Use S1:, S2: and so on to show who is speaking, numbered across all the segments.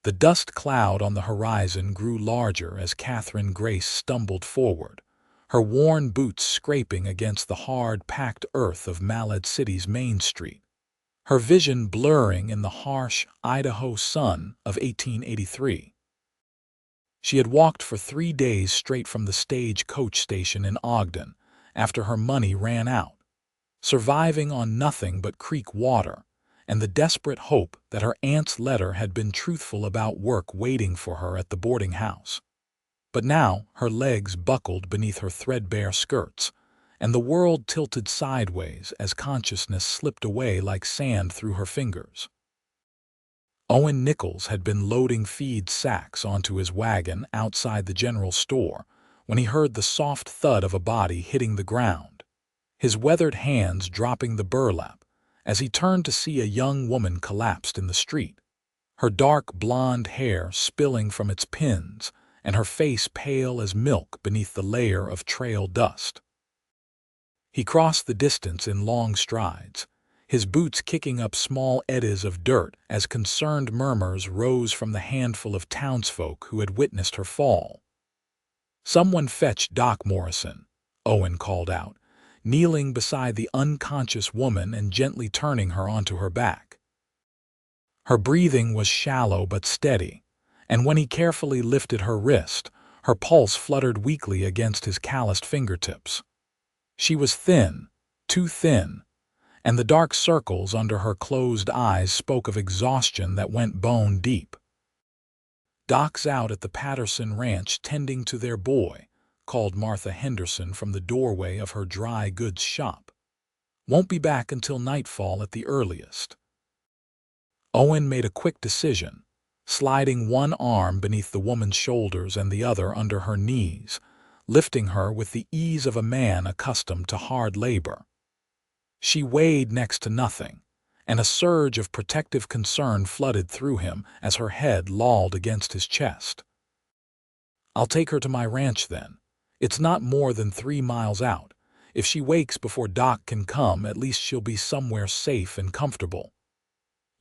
S1: The dust cloud on the horizon grew larger as Katherine Grace stumbled forward, her worn boots scraping against the hard, packed earth of Malad City's main street, her vision blurring in the harsh Idaho sun of 1883. She had walked for 3 days straight from the stage-coach station in Ogden after her money ran out, surviving on nothing but creek water and the desperate hope that her aunt's letter had been truthful about work waiting for her at the boarding house. But now her legs buckled beneath her threadbare skirts, and the world tilted sideways as consciousness slipped away like sand through her fingers. Owen Nichols had been loading feed sacks onto his wagon outside the general store when he heard the soft thud of a body hitting the ground, his weathered hands dropping the burlap as he turned to see a young woman collapsed in the street, her dark blonde hair spilling from its pins and her face pale as milk beneath the layer of trail dust. He crossed the distance in long strides, his boots kicking up small eddies of dirt as concerned murmurs rose from the handful of townsfolk who had witnessed her fall. "Someone fetch Doc Morrison," Owen called out, kneeling beside the unconscious woman and gently turning her onto her back. Her breathing was shallow but steady, and when he carefully lifted her wrist, her pulse fluttered weakly against his calloused fingertips. She was thin, too thin, and the dark circles under her closed eyes spoke of exhaustion that went bone deep. "Doc's out at the Patterson Ranch tending to their boy," called Martha Henderson from the doorway of her dry goods shop. "Won't be back until nightfall at the earliest." Owen made a quick decision, sliding one arm beneath the woman's shoulders and the other under her knees, lifting her with the ease of a man accustomed to hard labor. She weighed next to nothing, and a surge of protective concern flooded through him as her head lolled against his chest. "I'll take her to my ranch then. It's not more than 3 miles out. If she wakes before Doc can come, at least she'll be somewhere safe and comfortable."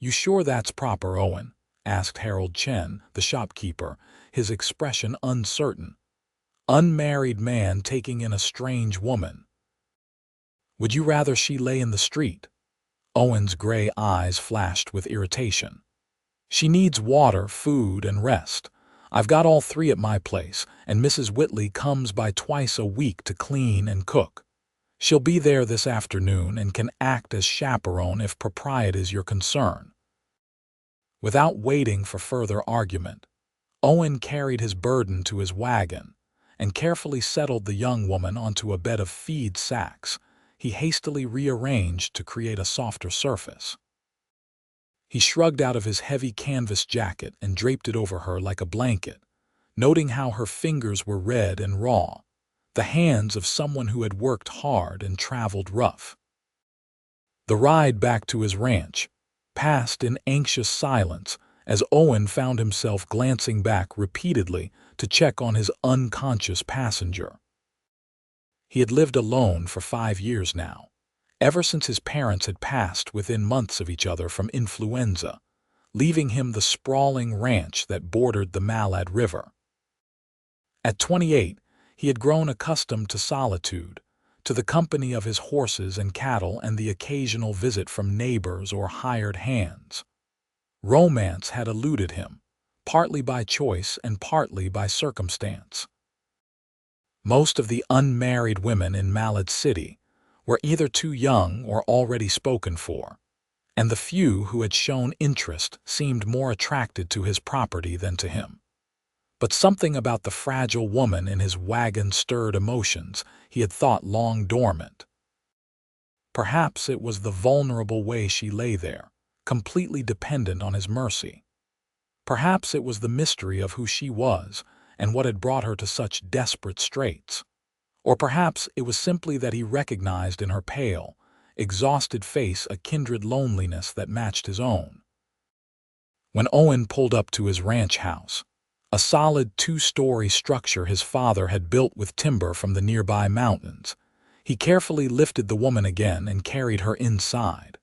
S1: "You sure that's proper, Owen?" asked Harold Chen, the shopkeeper, his expression uncertain. "Unmarried man taking in a strange woman. Would you rather she lay in the street?" Owen's gray eyes flashed with irritation. "She needs water, food, and rest. I've got all 3 at my place, and Mrs. Whitley comes by twice a week to clean and cook. She'll be there this afternoon and can act as chaperone if propriety is your concern." Without waiting for further argument, Owen carried his burden to his wagon and carefully settled the young woman onto a bed of feed sacks he hastily rearranged to create a softer surface. He shrugged out of his heavy canvas jacket and draped it over her like a blanket, noting how her fingers were red and raw, the hands of someone who had worked hard and traveled rough. The ride back to his ranch passed in anxious silence as Owen found himself glancing back repeatedly to check on his unconscious passenger. He had lived alone for 5 years now, ever since his parents had passed within months of each other from influenza, leaving him the sprawling ranch that bordered the Malad River. At 28, he had grown accustomed to solitude, to the company of his horses and cattle and the occasional visit from neighbors or hired hands. Romance had eluded him, partly by choice and partly by circumstance. Most of the unmarried women in Malad City were either too young or already spoken for, and the few who had shown interest seemed more attracted to his property than to him. But something about the fragile woman in his wagon stirred emotions he had thought long dormant. Perhaps it was the vulnerable way she lay there, completely dependent on his mercy. Perhaps it was the mystery of who she was and what had brought her to such desperate straits. Or perhaps it was simply that he recognized in her pale, exhausted face a kindred loneliness that matched his own. When Owen pulled up to his ranch house, a solid 2-story structure his father had built with timber from the nearby mountains, he carefully lifted the woman again and carried her inside.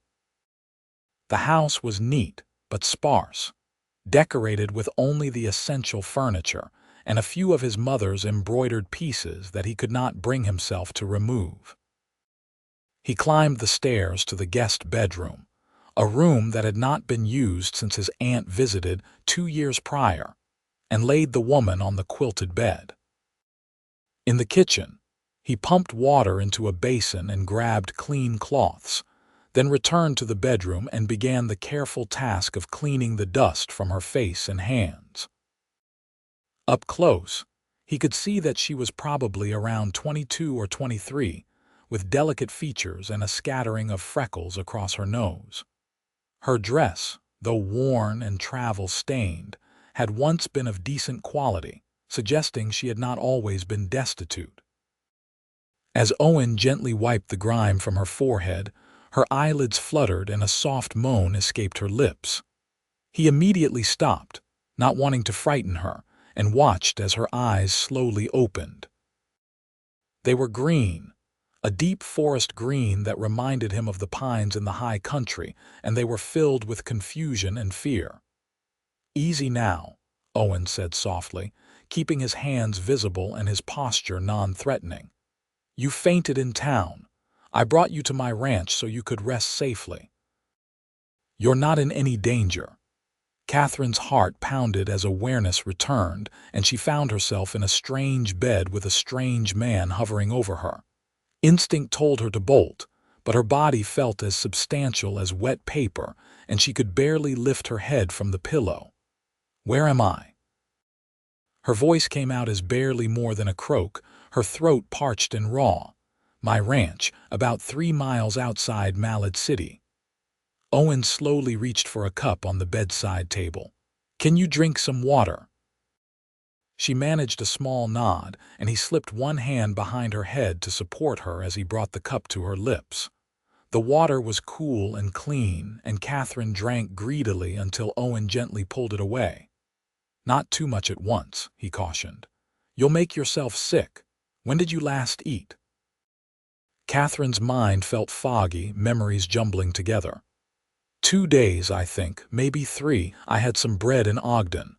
S1: The house was neat but sparse. decorated with only the essential furniture and a few of his mother's embroidered pieces that he could not bring himself to remove. He climbed the stairs to the guest bedroom, a room that had not been used since his aunt visited 2 years prior, and laid the woman on the quilted bed. In the kitchen, he pumped water into a basin and grabbed clean cloths, then returned to the bedroom and began the careful task of cleaning the dust from her face and hands. Up close, he could see that she was probably around 22 or 23, with delicate features and a scattering of freckles across her nose. Her dress, though worn and travel-stained, had once been of decent quality, suggesting she had not always been destitute. As Owen gently wiped the grime from her forehead, her eyelids fluttered and a soft moan escaped her lips. He immediately stopped, not wanting to frighten her, and watched as her eyes slowly opened. They were green, a deep forest green that reminded him of the pines in the high country, and they were filled with confusion and fear. "Easy now," Owen said softly, keeping his hands visible and his posture non-threatening. "You fainted in town. I brought you to my ranch so you could rest safely. You're not in any danger." Catherine's heart pounded as awareness returned, and she found herself in a strange bed with a strange man hovering over her. Instinct told her to bolt, but her body felt as substantial as wet paper, and she could barely lift her head from the pillow. "Where am I?" Her voice came out as barely more than a croak, her throat parched and raw. "My ranch, about 3 miles outside Malad City." Owen slowly reached for a cup on the bedside table. "Can you drink some water?" She managed a small nod, and he slipped one hand behind her head to support her as he brought the cup to her lips. The water was cool and clean, and Katherine drank greedily until Owen gently pulled it away. "Not too much at once," he cautioned. "You'll make yourself sick. When did you last eat?" Catherine's mind felt foggy, memories jumbling together. 2 days, I think, maybe 3. I had some bread in Ogden."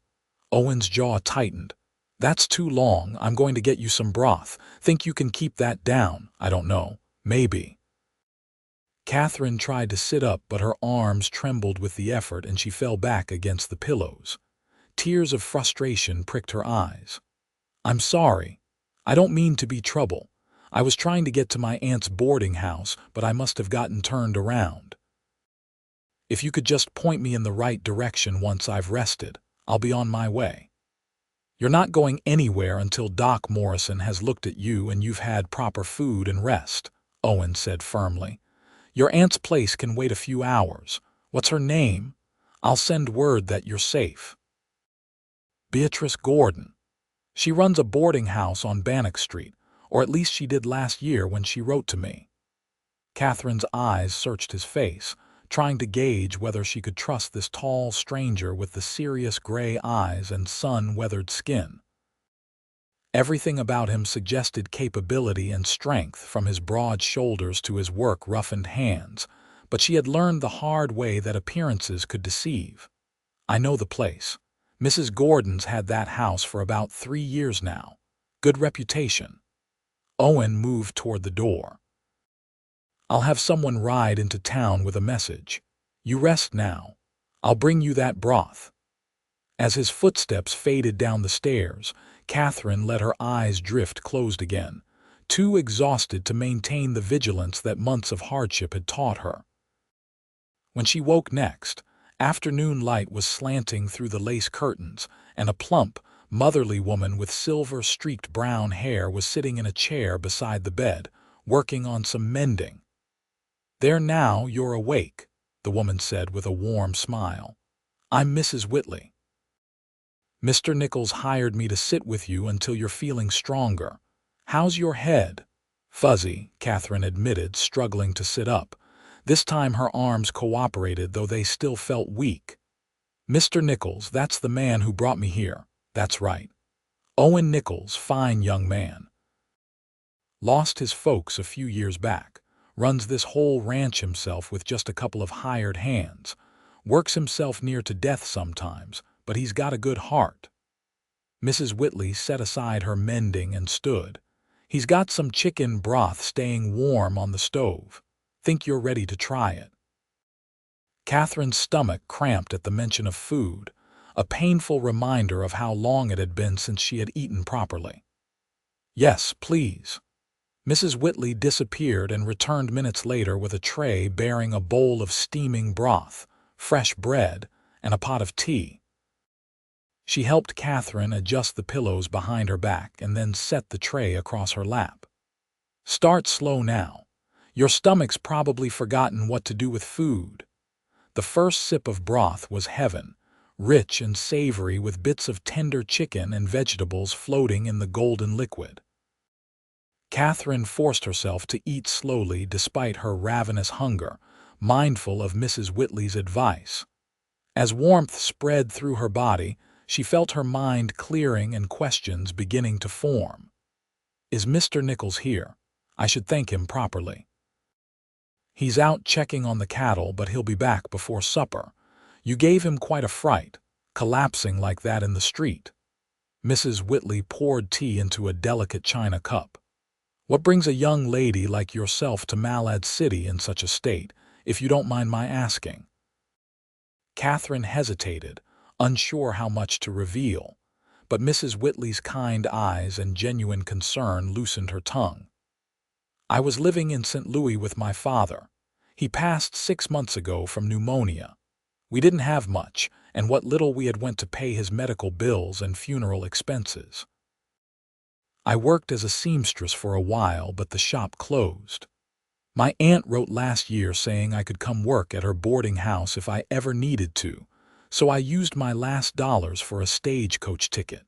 S1: Owen's jaw tightened. "That's too long. I'm going to get you some broth. Think you can keep that down? I don't know. Maybe." Katherine tried to sit up, but her arms trembled with the effort and she fell back against the pillows. Tears of frustration pricked her eyes. "I'm sorry. I don't mean to be trouble. I was trying to get to my aunt's boarding house, but I must have gotten turned around. If you could just point me in the right direction once I've rested, I'll be on my way." "You're not going anywhere until Doc Morrison has looked at you and you've had proper food and rest," Owen said firmly. "Your aunt's place can wait a few hours. What's her name? I'll send word that you're safe." "Beatrice Gordon. She runs a boarding house on Bannock Street, or at least she did last year when she wrote to me." Catherine's eyes searched his face, trying to gauge whether she could trust this tall stranger with the serious gray eyes and sun-weathered skin. Everything about him suggested capability and strength, from his broad shoulders to his work-roughened hands, but she had learned the hard way that appearances could deceive. "I know the place. Mrs. Gordon's had that house for about 3 years now. Good reputation." Owen moved toward the door. "I'll have someone ride into town with a message. You rest now. I'll bring you that broth." As his footsteps faded down the stairs, Katherine let her eyes drift closed again, too exhausted to maintain the vigilance that months of hardship had taught her. When she woke next, afternoon light was slanting through the lace curtains, and a plump, motherly woman with silver-streaked brown hair was sitting in a chair beside the bed, working on some mending. "There now, you're awake," the woman said with a warm smile. "I'm Mrs. Whitley. Mr. Nichols hired me to sit with you until you're feeling stronger. How's your head?" "Fuzzy," Katherine admitted, struggling to sit up. This time her arms cooperated, though they still felt weak. "Mr. Nichols, that's the man who brought me here." "That's right. Owen Nichols, fine young man. Lost his folks a few years back. Runs this whole ranch himself with just a couple of hired hands. Works himself near to death sometimes, but he's got a good heart." Mrs. Whitley set aside her mending and stood. "He's got some chicken broth staying warm on the stove. Think you're ready to try it?" Catherine's stomach cramped at the mention of food, a painful reminder of how long it had been since she had eaten properly. "Yes, please." Mrs. Whitley disappeared and returned minutes later with a tray bearing a bowl of steaming broth, fresh bread, and a pot of tea. She helped Catherine adjust the pillows behind her back and then set the tray across her lap. "Start slow now. Your stomach's probably forgotten what to do with food." The first sip of broth was heaven, rich and savory with bits of tender chicken and vegetables floating in the golden liquid. Catherine forced herself to eat slowly despite her ravenous hunger, mindful of Mrs. Whitley's advice. As warmth spread through her body, she felt her mind clearing and questions beginning to form. "Is Mr. Nichols here? I should thank him properly." "He's out checking on the cattle, but he'll be back before supper. You gave him quite a fright, collapsing like that in the street." Mrs. Whitley poured tea into a delicate china cup. "What brings a young lady like yourself to Malad City in such a state, if you don't mind my asking?" Catherine hesitated, unsure how much to reveal, but Mrs. Whitley's kind eyes and genuine concern loosened her tongue. "I was living in St. Louis with my father. He passed 6 months ago from pneumonia. We didn't have much, and what little we had went to pay his medical bills and funeral expenses. I worked as a seamstress for a while, but the shop closed. My aunt wrote last year saying I could come work at her boarding house if I ever needed to, so I used my last dollars for a stagecoach ticket.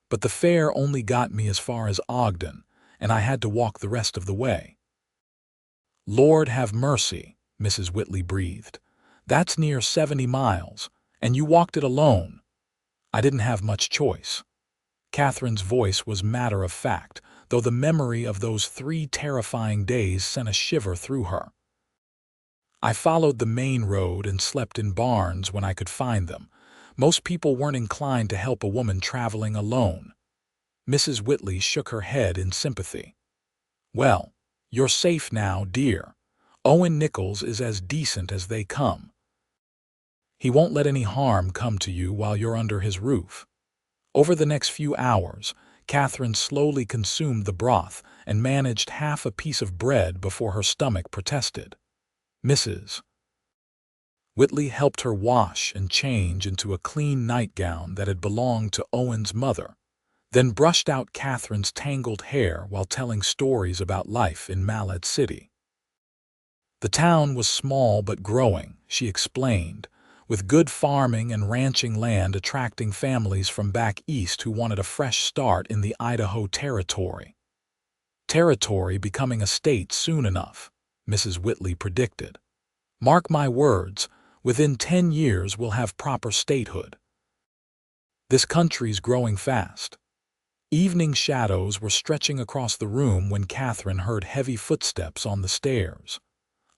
S1: But the fare only got me as far as Ogden, and I had to walk the rest of the way." "Lord have mercy," Mrs. Whitley breathed. "That's near 70 miles, and you walked it alone." "I didn't have much choice." Catherine's voice was matter-of-fact, though the memory of those 3 terrifying days sent a shiver through her. "I followed the main road and slept in barns when I could find them. Most people weren't inclined to help a woman traveling alone." Mrs. Whitley shook her head in sympathy. "Well, you're safe now, dear. Owen Nichols is as decent as they come. He won't let any harm come to you while you're under his roof." Over the next few hours, Catherine slowly consumed the broth and managed half a piece of bread before her stomach protested. Mrs. Whitley helped her wash and change into a clean nightgown that had belonged to Owen's mother, then brushed out Catherine's tangled hair while telling stories about life in Malad City. The town was small but growing, she explained, with good farming and ranching land attracting families from back east who wanted a fresh start in the Idaho territory. Territory becoming a state soon enough, Mrs. Whitley predicted. "Mark my words, within 10 years we'll have proper statehood. This country's growing fast." Evening shadows were stretching across the room when Catherine heard heavy footsteps on the stairs.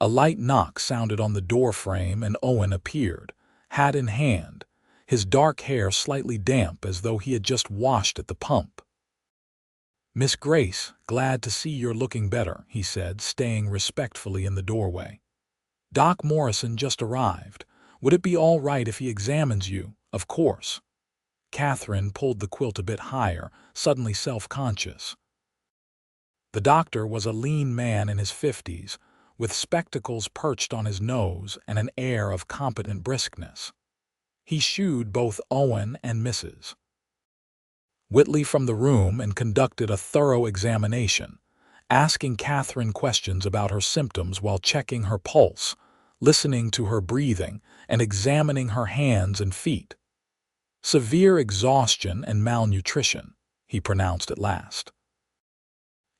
S1: A light knock sounded on the doorframe and Owen appeared, hat in hand, his dark hair slightly damp as though he had just washed at the pump. "Miss Grace, glad to see you're looking better," he said, staying respectfully in the doorway. "Doc Morrison just arrived. Would it be all right if he examines you?" "Of course." Catherine pulled the quilt a bit higher, suddenly self-conscious. The doctor was a lean man in his 50s, with spectacles perched on his nose and an air of competent briskness. He shooed both Owen and Mrs. Whitley from the room and conducted a thorough examination, asking Catherine questions about her symptoms while checking her pulse, listening to her breathing, and examining her hands and feet. "Severe exhaustion and malnutrition," he pronounced at last.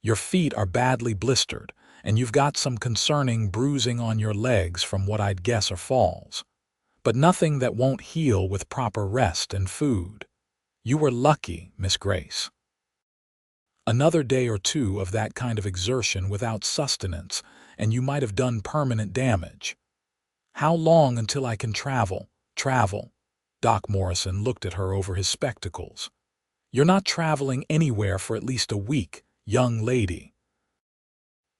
S1: "Your feet are badly blistered, and you've got some concerning bruising on your legs from what I'd guess are falls. But nothing that won't heal with proper rest and food. You were lucky, Miss Grace. Another day or 2 of that kind of exertion without sustenance, and you might have done permanent damage. How long until I can travel? Doc Morrison looked at her over his spectacles. "You're not traveling anywhere for at least a week, young lady.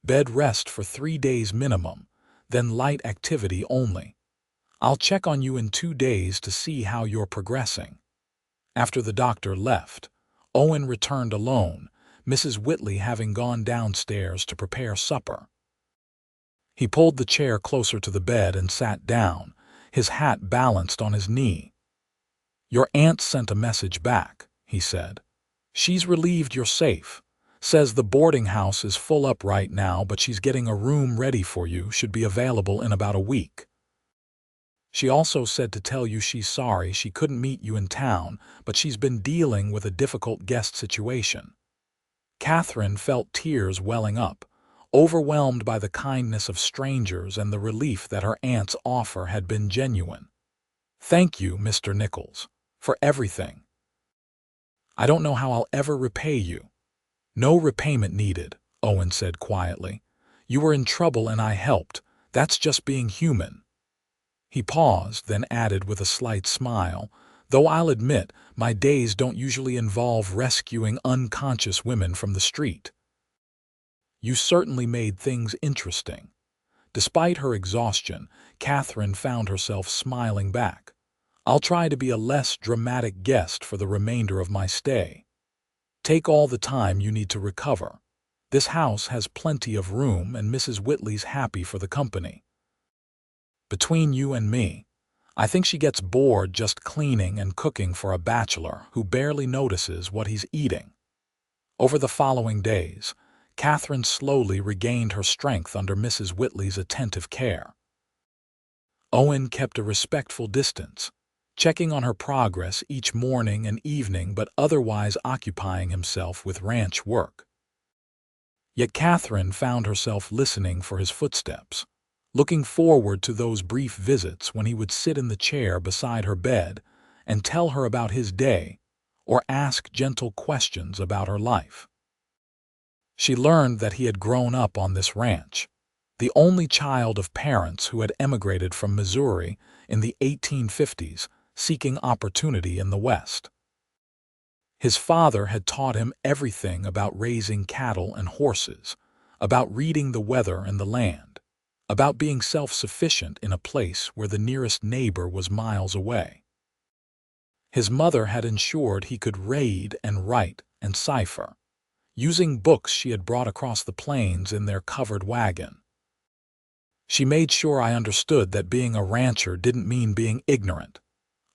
S1: Bed rest for 3 days minimum, then light activity only. I'll check on you in 2 days to see how you're progressing." After the doctor left, Owen returned alone, Mrs. Whitley having gone downstairs to prepare supper. He pulled the chair closer to the bed and sat down, his hat balanced on his knee. "Your aunt sent a message back," he said. "She's relieved you're safe. Says the boarding house is full up right now, but she's getting a room ready for you, should be available in about a week. She also said to tell you she's sorry she couldn't meet you in town, but she's been dealing with a difficult guest situation." Katherine felt tears welling up, overwhelmed by the kindness of strangers and the relief that her aunt's offer had been genuine. "Thank you, Mr. Nichols, for everything. I don't know how I'll ever repay you." "No repayment needed," Owen said quietly. "You were in trouble and I helped. That's just being human." He paused, then added with a slight smile, "Though I'll admit, my days don't usually involve rescuing unconscious women from the street." "You certainly made things interesting." Despite her exhaustion, Katherine found herself smiling back. "I'll try to be a less dramatic guest for the remainder of my stay. Take all the time you need to recover. This house has plenty of room and Mrs. Whitley's happy for the company. Between you and me, I think she gets bored just cleaning and cooking for a bachelor who barely notices what he's eating." Over the following days, Katherine slowly regained her strength under Mrs. Whitley's attentive care. Owen kept a respectful distance, checking on her progress each morning and evening but otherwise occupying himself with ranch work. Yet Katherine found herself listening for his footsteps, looking forward to those brief visits when he would sit in the chair beside her bed and tell her about his day or ask gentle questions about her life. She learned that he had grown up on this ranch, the only child of parents who had emigrated from Missouri in the 1850s, seeking opportunity in the West. His father had taught him everything about raising cattle and horses, about reading the weather and the land, about being self-sufficient in a place where the nearest neighbor was miles away. His mother had ensured he could read and write and cipher, using books she had brought across the plains in their covered wagon. "She made sure I understood that being a rancher didn't mean being ignorant,"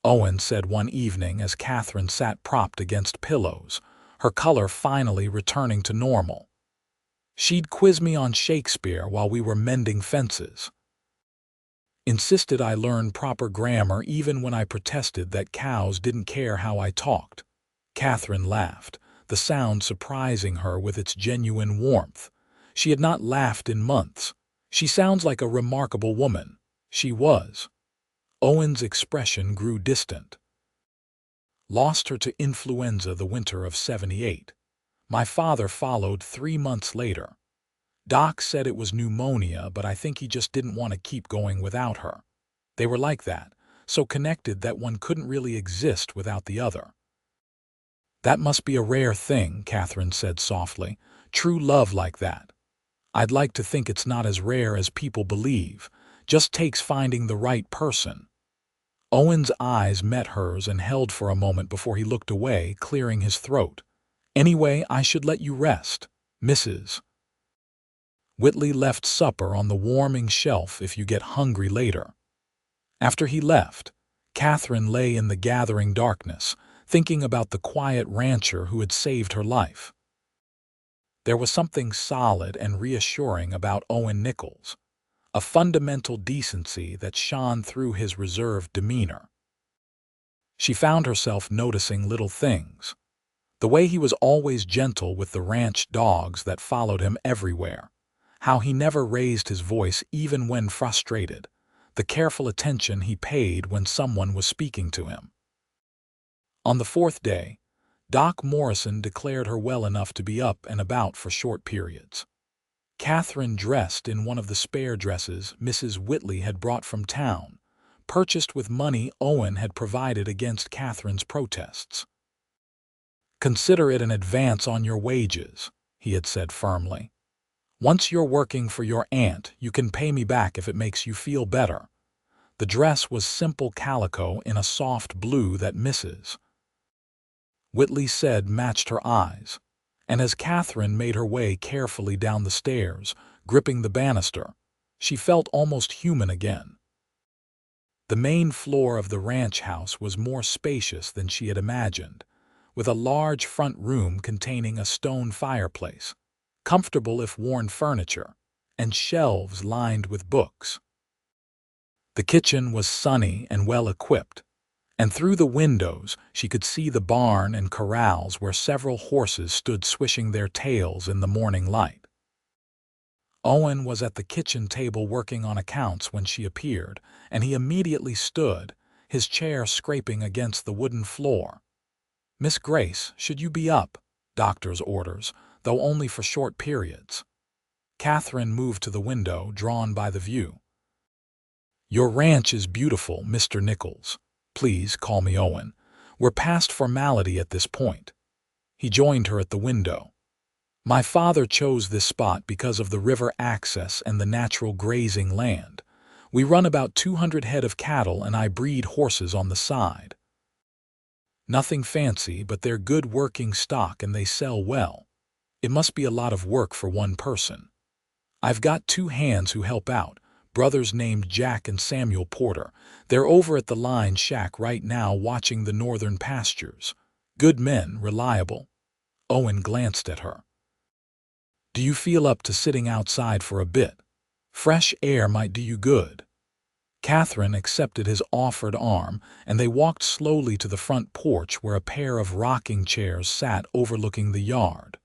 S1: Owen said one evening as Katherine sat propped against pillows, her color finally returning to normal. "She'd quiz me on Shakespeare while we were mending fences. Insisted I learn proper grammar even when I protested that cows didn't care how I talked." Katherine laughed, the sound surprising her with its genuine warmth. She had not laughed in months. "She sounds like a remarkable woman." She was. Owen's expression grew distant. "Lost her to influenza the winter of '78. My father followed 3 months later. Doc said it was pneumonia, but I think he just didn't want to keep going without her. They were like that, so connected that one couldn't really exist without the other." "That must be a rare thing," Katherine said softly. "True love like that. I'd like to think it's not as rare as people believe. Just takes finding the right person." Owen's eyes met hers and held for a moment before he looked away, clearing his throat. "Anyway, I should let you rest, Mrs. Whitley left supper on the warming shelf if you get hungry later." After he left, Katherine lay in the gathering darkness, thinking about the quiet rancher who had saved her life. There was something solid and reassuring about Owen Nichols, a fundamental decency that shone through his reserved demeanor. She found herself noticing little things. The way he was always gentle with the ranch dogs that followed him everywhere, how he never raised his voice even when frustrated, the careful attention he paid when someone was speaking to him. On the 4th day, Doc Morrison declared her well enough to be up and about for short periods. Katherine dressed in one of the spare dresses Mrs. Whitley had brought from town, purchased with money Owen had provided against Katherine's protests. "Consider it an advance on your wages," he had said firmly. "Once you're working for your aunt, you can pay me back if it makes you feel better." The dress was simple calico in a soft blue that Mrs. Whitley said matched her eyes, and as Katherine made her way carefully down the stairs, gripping the banister, she felt almost human again. The main floor of the ranch house was more spacious than she had imagined, with a large front room containing a stone fireplace, comfortable if worn furniture, and shelves lined with books. The kitchen was sunny and well-equipped, and through the windows she could see the barn and corrals where several horses stood swishing their tails in the morning light. Owen was at the kitchen table working on accounts when she appeared, and he immediately stood, his chair scraping against the wooden floor. "Miss Grace, should you be up?" Doctor's orders, though only for short periods. Katherine moved to the window, drawn by the view. "Your ranch is beautiful, Mr. Nichols. Please call me Owen. We're past formality at this point." He joined her at the window. "My father chose this spot because of the river access and the natural grazing land. We run about 200 head of cattle and I breed horses on the side. Nothing fancy, but they're good working stock and they sell well. It must be a lot of work for one person. I've got 2 hands who help out, brothers named Jack and Samuel Porter. They're over at the line shack right now watching the northern pastures. Good men, reliable." Owen glanced at her. "Do you feel up to sitting outside for a bit? Fresh air might do you good." Katherine accepted his offered arm, and they walked slowly to the front porch where a pair of rocking chairs sat overlooking the yard.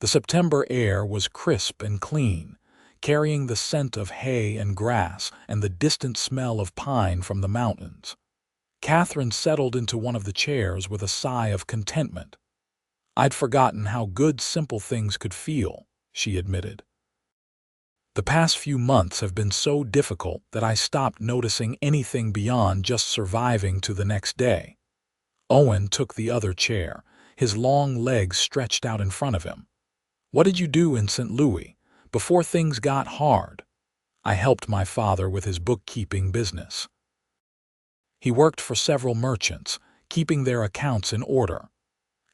S1: The September air was crisp and clean, carrying the scent of hay and grass and the distant smell of pine from the mountains. Katherine settled into one of the chairs with a sigh of contentment. "I'd forgotten how good simple things could feel," she admitted. "The past few months have been so difficult that I stopped noticing anything beyond just surviving to the next day." Owen took the other chair, his long legs stretched out in front of him. "What did you do in St. Louis before things got hard?" "I helped my father with his bookkeeping business. He worked for several merchants, keeping their accounts in order.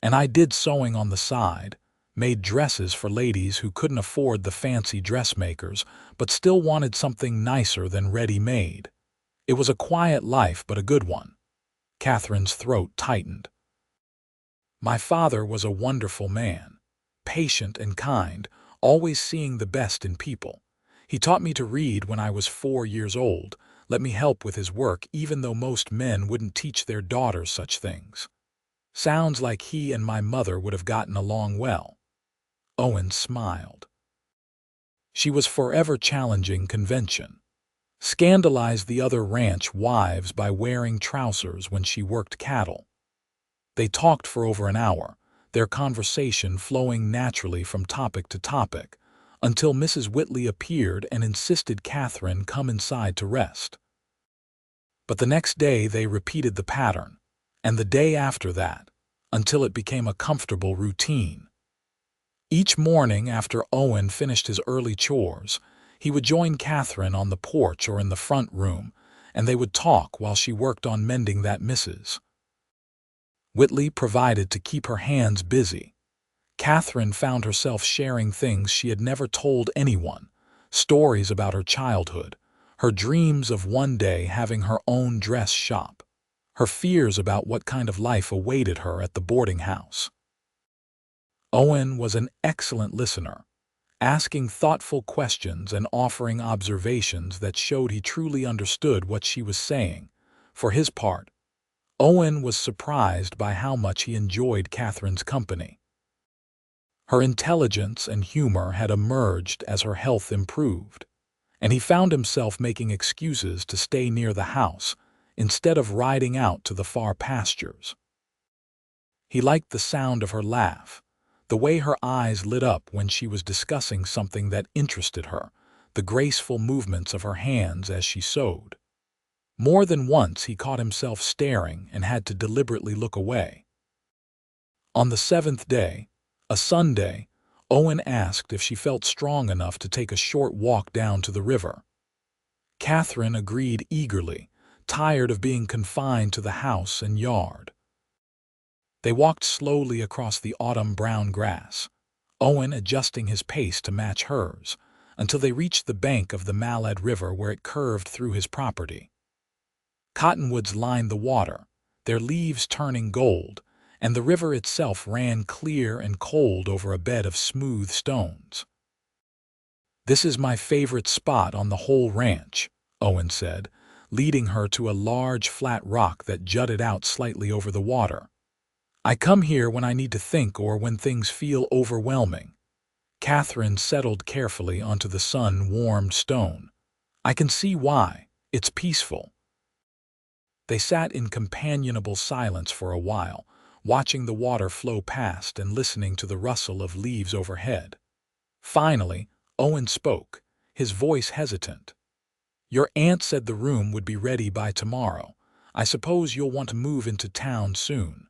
S1: And I did sewing on the side, made dresses for ladies who couldn't afford the fancy dressmakers but still wanted something nicer than ready-made. It was a quiet life but a good one." Katherine's throat tightened. "My father was a wonderful man, patient and kind, always seeing the best in people. He taught me to read when I was 4 years old, let me help with his work even though most men wouldn't teach their daughters such things. Sounds like he and my mother would have gotten along well." Owen smiled. She was forever challenging convention. Scandalized the other ranch wives by wearing trousers when she worked cattle. They talked for over an hour, their conversation flowing naturally from topic to topic, until Mrs. Whitley appeared and insisted Katherine come inside to rest. But the next day they repeated the pattern, and the day after that, until it became a comfortable routine. Each morning after Owen finished his early chores, he would join Katherine on the porch or in the front room, and they would talk while she worked on mending that Mrs. Whitley provided to keep her hands busy. Katherine found herself sharing things she had never told anyone, stories about her childhood, her dreams of one day having her own dress shop, her fears about what kind of life awaited her at the boarding house. Owen was an excellent listener, asking thoughtful questions and offering observations that showed he truly understood what she was saying. For his part, Owen was surprised by how much he enjoyed Katherine's company. Her intelligence and humor had emerged as her health improved, and he found himself making excuses to stay near the house instead of riding out to the far pastures. He liked the sound of her laugh, the way her eyes lit up when she was discussing something that interested her, the graceful movements of her hands as she sewed. More than once he caught himself staring and had to deliberately look away. On the seventh day, a Sunday, Owen asked if she felt strong enough to take a short walk down to the river. Katherine agreed eagerly, tired of being confined to the house and yard. They walked slowly across the autumn brown grass, Owen adjusting his pace to match hers, until they reached the bank of the Malad River where it curved through his property. Cottonwoods lined the water, their leaves turning gold, and the river itself ran clear and cold over a bed of smooth stones. "This is my favorite spot on the whole ranch," Owen said, leading her to a large flat rock that jutted out slightly over the water. "I come here when I need to think or when things feel overwhelming." Katherine settled carefully onto the sun-warmed stone. "I can see why. It's peaceful." They sat in companionable silence for a while, watching the water flow past and listening to the rustle of leaves overhead. Finally, Owen spoke, his voice hesitant. "Your aunt said the room would be ready by tomorrow. I suppose you'll want to move into town soon."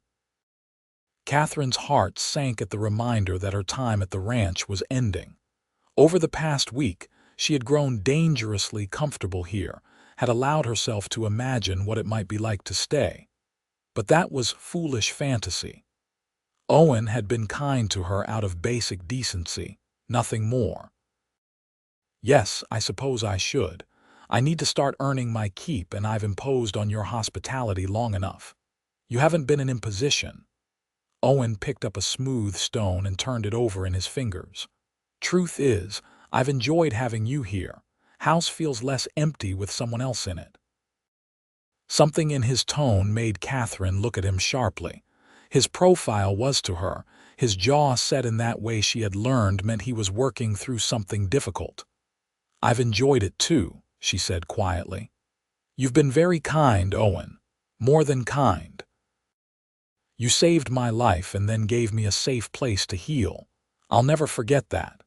S1: Katherine's heart sank at the reminder that her time at the ranch was ending. Over the past week, she had grown dangerously comfortable here, had allowed herself to imagine what it might be like to stay. But that was foolish fantasy. Owen had been kind to her out of basic decency, nothing more. "Yes, I suppose I should. I need to start earning my keep, and I've imposed on your hospitality long enough. You haven't been an imposition." Owen picked up a smooth stone and turned it over in his fingers. "Truth is, I've enjoyed having you here. House feels less empty with someone else in it." Something in his tone made Katherine look at him sharply. His profile was to her, his jaw set in that way she had learned meant he was working through something difficult. "I've enjoyed it too," she said quietly. "You've been very kind, Owen. More than kind. You saved my life and then gave me a safe place to heal. I'll never forget that."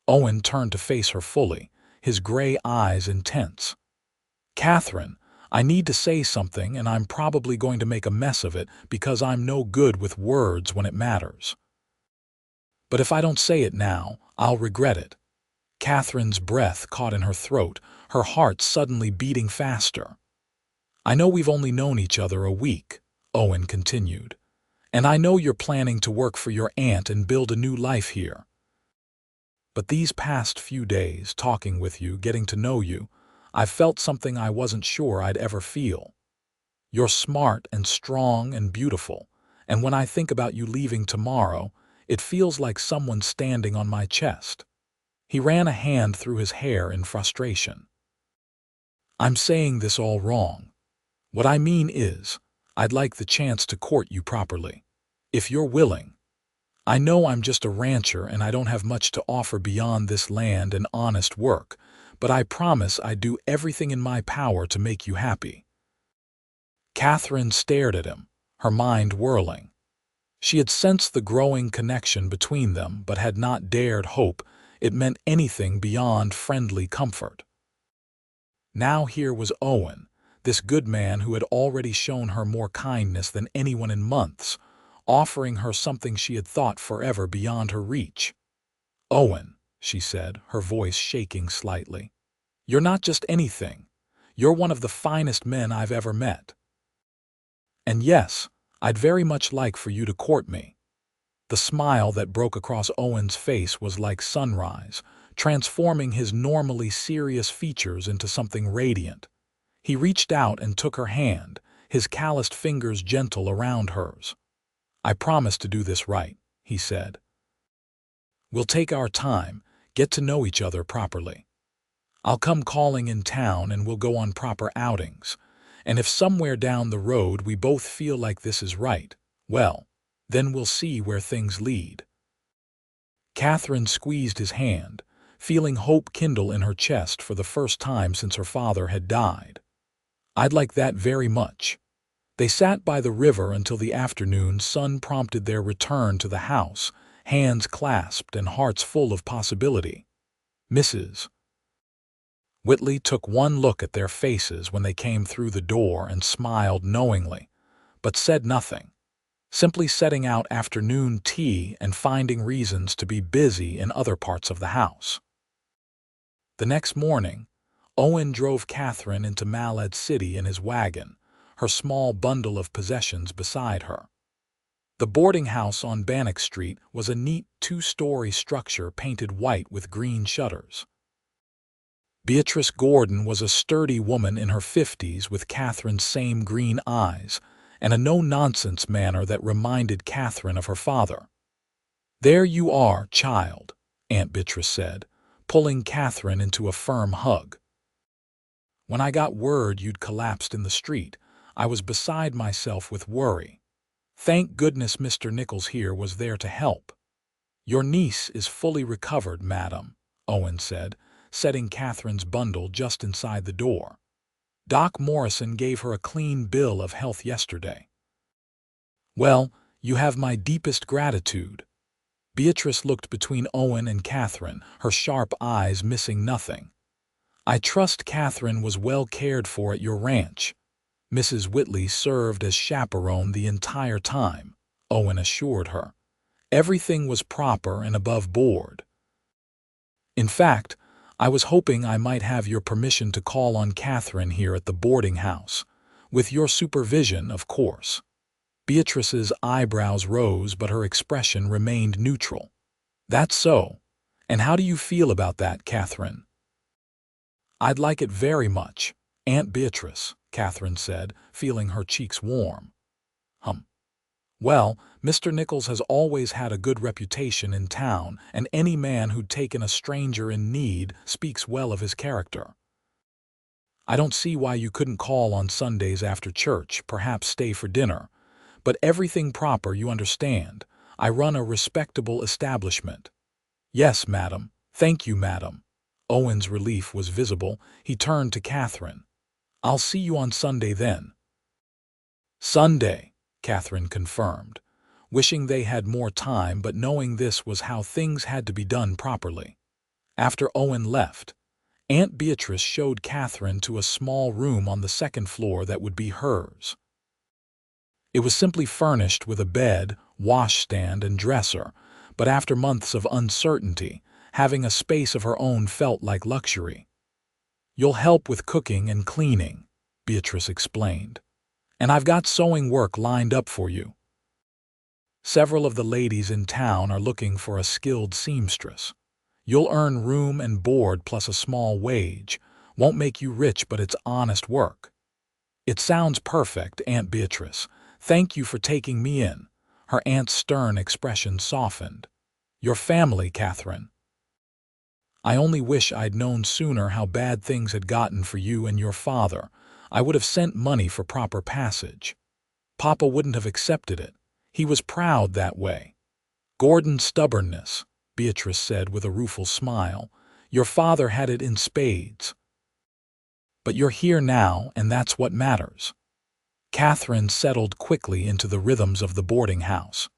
S1: Owen turned to face her fully, his gray eyes intense. "Katherine, I need to say something, and I'm probably going to make a mess of it because I'm no good with words when it matters. But if I don't say it now, I'll regret it." Katherine's breath caught in her throat, her heart suddenly beating faster. "I know we've only known each other a week," Owen continued, "and I know you're planning to work for your aunt and build a new life here. But these past few days, talking with you, getting to know you, I've felt something I wasn't sure I'd ever feel. You're smart and strong and beautiful, and when I think about you leaving tomorrow, it feels like someone standing on my chest." He ran a hand through his hair in frustration. "I'm saying this all wrong. What I mean is, I'd like the chance to court you properly, if you're willing. I know I'm just a rancher and I don't have much to offer beyond this land and honest work, but I promise I'd do everything in my power to make you happy." Katherine stared at him, her mind whirling. She had sensed the growing connection between them but had not dared hope it meant anything beyond friendly comfort. Now here was Owen, this good man who had already shown her more kindness than anyone in months, offering her something she had thought forever beyond her reach. "Owen," she said, her voice shaking slightly, "you're not just anything. You're one of the finest men I've ever met. And yes, I'd very much like for you to court me." The smile that broke across Owen's face was like sunrise, transforming his normally serious features into something radiant. He reached out and took her hand, his calloused fingers gentle around hers. "I promise to do this right," he said. "We'll take our time, get to know each other properly. I'll come calling in town and we'll go on proper outings. And if somewhere down the road we both feel like this is right, well, then we'll see where things lead." Katherine squeezed his hand, feeling hope kindle in her chest for the first time since her father had died. "I'd like that very much." They sat by the river until the afternoon sun prompted their return to the house, hands clasped and hearts full of possibility. "Mrs. Whitley took one look at their faces when they came through the door and smiled knowingly, but said nothing, simply setting out afternoon tea and finding reasons to be busy in other parts of the house. The next morning, Owen drove Katherine into Malad City in his wagon, her small bundle of possessions beside her. The boarding house on Bannock Street was a neat two-story structure painted white with green shutters. Beatrice Gordon was a sturdy woman in her 50s with Katherine's same green eyes and a no-nonsense manner that reminded Katherine of her father. "There you are, child," Aunt Beatrice said, pulling Katherine into a firm hug. "When I got word you'd collapsed in the street, I was beside myself with worry. Thank goodness Mr. Nichols here was there to help." "Your niece is fully recovered, madam," Owen said, setting Katherine's bundle just inside the door. "Doc Morrison gave her a clean bill of health yesterday." "Well, you have my deepest gratitude." Beatrice looked between Owen and Katherine, her sharp eyes missing nothing. "I trust Katherine was well cared for at your ranch." "Mrs. Whitley served as chaperone the entire time," Owen assured her. "Everything was proper and above board. In fact, I was hoping I might have your permission to call on Katherine here at the boarding house. With your supervision, of course." Beatrice's eyebrows rose, but her expression remained neutral. "That's so. And how do you feel about that, Katherine?" "I'd like it very much, Aunt Beatrice," Katherine said, feeling her cheeks warm. "Well, Mr. Nichols has always had a good reputation in town, and any man who'd taken a stranger in need speaks well of his character. I don't see why you couldn't call on Sundays after church, perhaps stay for dinner. But everything proper, you understand. I run a respectable establishment." "Yes, madam. Thank you, madam." Owen's relief was visible. He turned to Katherine. "I'll see you on Sunday then." "Sunday," Katherine confirmed, wishing they had more time but knowing this was how things had to be done properly. After Owen left, Aunt Beatrice showed Katherine to a small room on the second floor that would be hers. It was simply furnished with a bed, washstand, and dresser, but after months of uncertainty, having a space of her own felt like luxury. "You'll help with cooking and cleaning," Beatrice explained. "And I've got sewing work lined up for you. Several of the ladies in town are looking for a skilled seamstress. You'll earn room and board plus a small wage. Won't make you rich, but it's honest work." "It sounds perfect, Aunt Beatrice. Thank you for taking me in." Her aunt's stern expression softened. "Your family, Katherine. I only wish I'd known sooner how bad things had gotten for you and your father. I would have sent money for proper passage. Papa wouldn't have accepted it. He was proud that way." "Gordon's stubbornness," Beatrice said with a rueful smile. "Your father had it in spades. But you're here now, and that's what matters." Katherine settled quickly into the rhythms of the boarding house.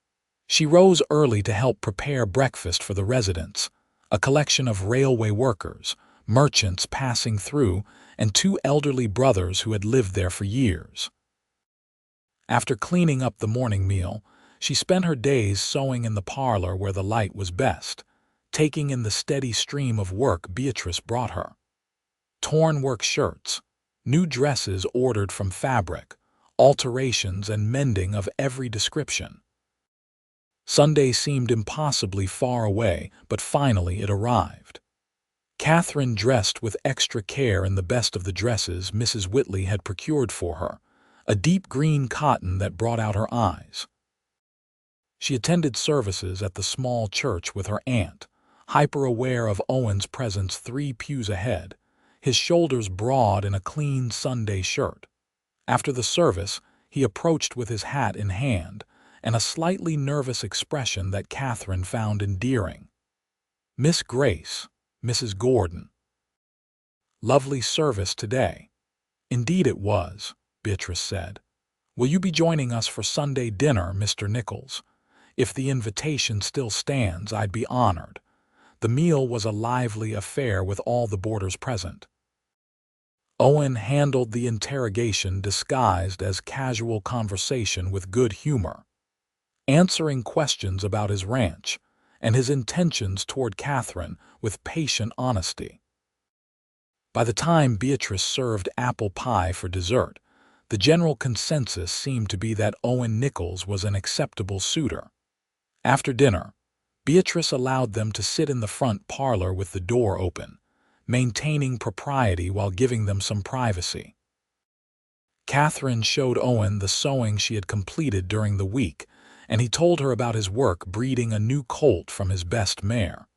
S1: She rose early to help prepare breakfast for the residents, a collection of railway workers, merchants passing through, and two elderly brothers who had lived there for years. After cleaning up the morning meal, she spent her days sewing in the parlor where the light was best, taking in the steady stream of work Beatrice brought her. Torn work shirts, new dresses ordered from fabric, alterations and mending of every description. Sunday seemed impossibly far away, but finally it arrived. Katherine dressed with extra care in the best of the dresses Mrs. Whitley had procured for her, a deep green cotton that brought out her eyes. She attended services at the small church with her aunt, hyper-aware of Owen's presence 3 pews ahead, his shoulders broad in a clean Sunday shirt. After the service, he approached with his hat in hand, and a slightly nervous expression that Katherine found endearing. "Miss Grace, Mrs. Gordon. Lovely service today." "Indeed it was," Beatrice said. "Will you be joining us for Sunday dinner, Mr. Nichols? If the invitation still stands, I'd be honored." The meal was a lively affair with all the boarders present. Owen handled the interrogation disguised as casual conversation with good humor, answering questions about his ranch and his intentions toward Katherine with patient honesty. By the time Beatrice served apple pie for dessert, the general consensus seemed to be that Owen Nichols was an acceptable suitor. After dinner, Beatrice allowed them to sit in the front parlor with the door open, maintaining propriety while giving them some privacy. Katherine showed Owen the sewing she had completed during the week, and he told her about his work breeding a new colt from his best mare.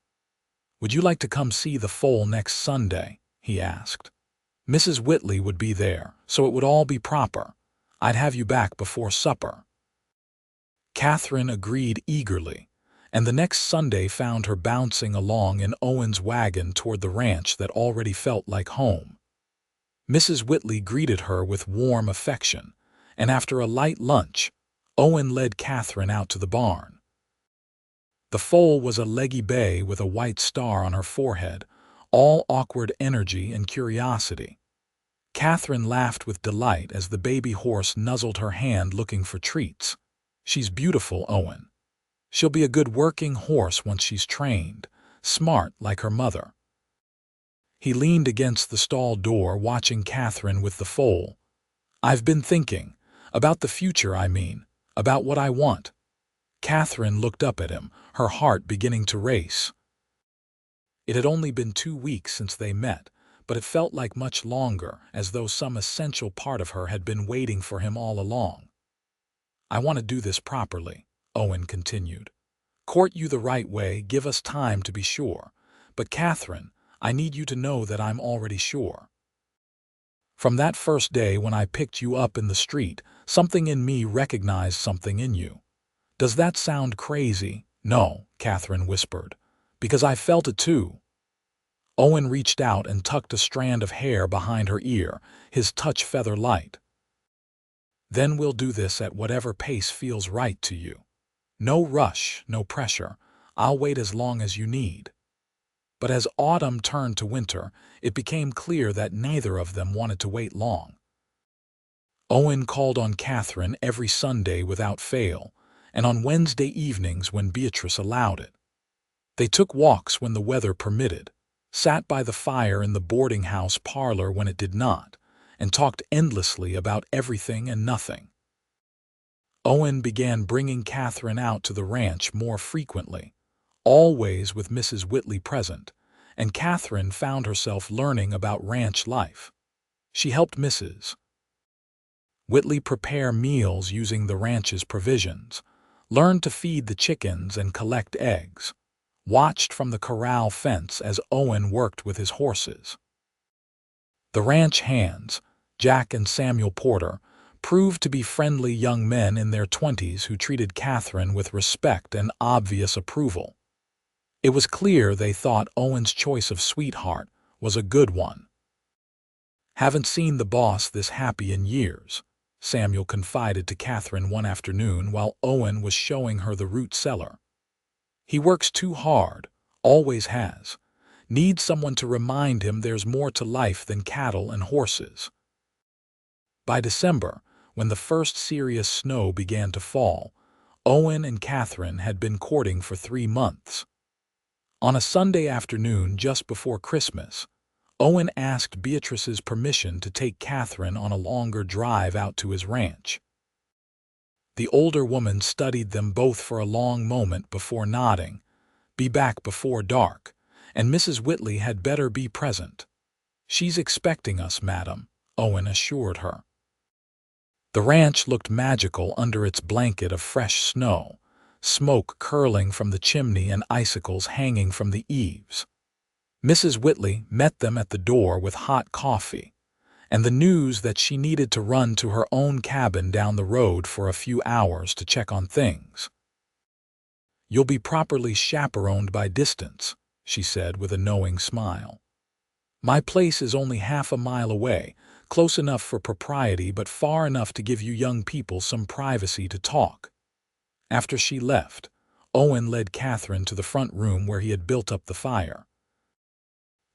S1: "Would you like to come see the foal next Sunday?" he asked. "Mrs. Whitley would be there, so it would all be proper. I'd have you back before supper." Katherine agreed eagerly, and the next Sunday found her bouncing along in Owen's wagon toward the ranch that already felt like home. Mrs. Whitley greeted her with warm affection, and after a light lunch, Owen led Katherine out to the barn. The foal was a leggy bay with a white star on her forehead, all awkward energy and curiosity. Katherine laughed with delight as the baby horse nuzzled her hand looking for treats. "She's beautiful, Owen. She'll be a good working horse once she's trained, smart like her mother." He leaned against the stall door watching Katherine with the foal. "I've been thinking. About the future, I mean. About what I want." Katherine looked up at him, her heart beginning to race. It had only been 2 weeks since they met, but it felt like much longer, as though some essential part of her had been waiting for him all along. "I want to do this properly," Owen continued. "Court you the right way, give us time to be sure. But Katherine, I need you to know that I'm already sure. From that first day when I picked you up in the street, something in me recognized something in you. Does that sound crazy?" "No," Katherine whispered, "because I felt it too." Owen reached out and tucked a strand of hair behind her ear, his touch feather light. "Then we'll do this at whatever pace feels right to you. No rush, no pressure. I'll wait as long as you need." But as autumn turned to winter, it became clear that neither of them wanted to wait long. Owen called on Katherine every Sunday without fail, and on Wednesday evenings when Beatrice allowed it. They took walks when the weather permitted, sat by the fire in the boarding house parlor when it did not, and talked endlessly about everything and nothing. Owen began bringing Katherine out to the ranch more frequently, always with Mrs. Whitley present, and Katherine found herself learning about ranch life. She helped Mrs. Whitley prepare meals using the ranch's provisions, learned to feed the chickens and collect eggs, watched from the corral fence as Owen worked with his horses. The ranch hands, Jack and Samuel Porter, proved to be friendly young men in their 20s who treated Katherine with respect and obvious approval. It was clear they thought Owen's choice of sweetheart was a good one. "Haven't seen the boss this happy in years," Samuel confided to Katherine one afternoon while Owen was showing her the root cellar. "He works too hard, always has. Needs someone to remind him there's more to life than cattle and horses." By December, when the first serious snow began to fall, Owen and Katherine had been courting for 3 months. On a Sunday afternoon just before Christmas, Owen asked Beatrice's permission to take Katherine on a longer drive out to his ranch. The older woman studied them both for a long moment before nodding. "Be back before dark, and Mrs. Whitley had better be present." "She's expecting us, madam," Owen assured her. The ranch looked magical under its blanket of fresh snow, smoke curling from the chimney and icicles hanging from the eaves. Mrs. Whitley met them at the door with hot coffee, and the news that she needed to run to her own cabin down the road for a few hours to check on things. "You'll be properly chaperoned by distance," she said with a knowing smile. "My place is only half a mile away, close enough for propriety but far enough to give you young people some privacy to talk." After she left, Owen led Katherine to the front room where he had built up the fire.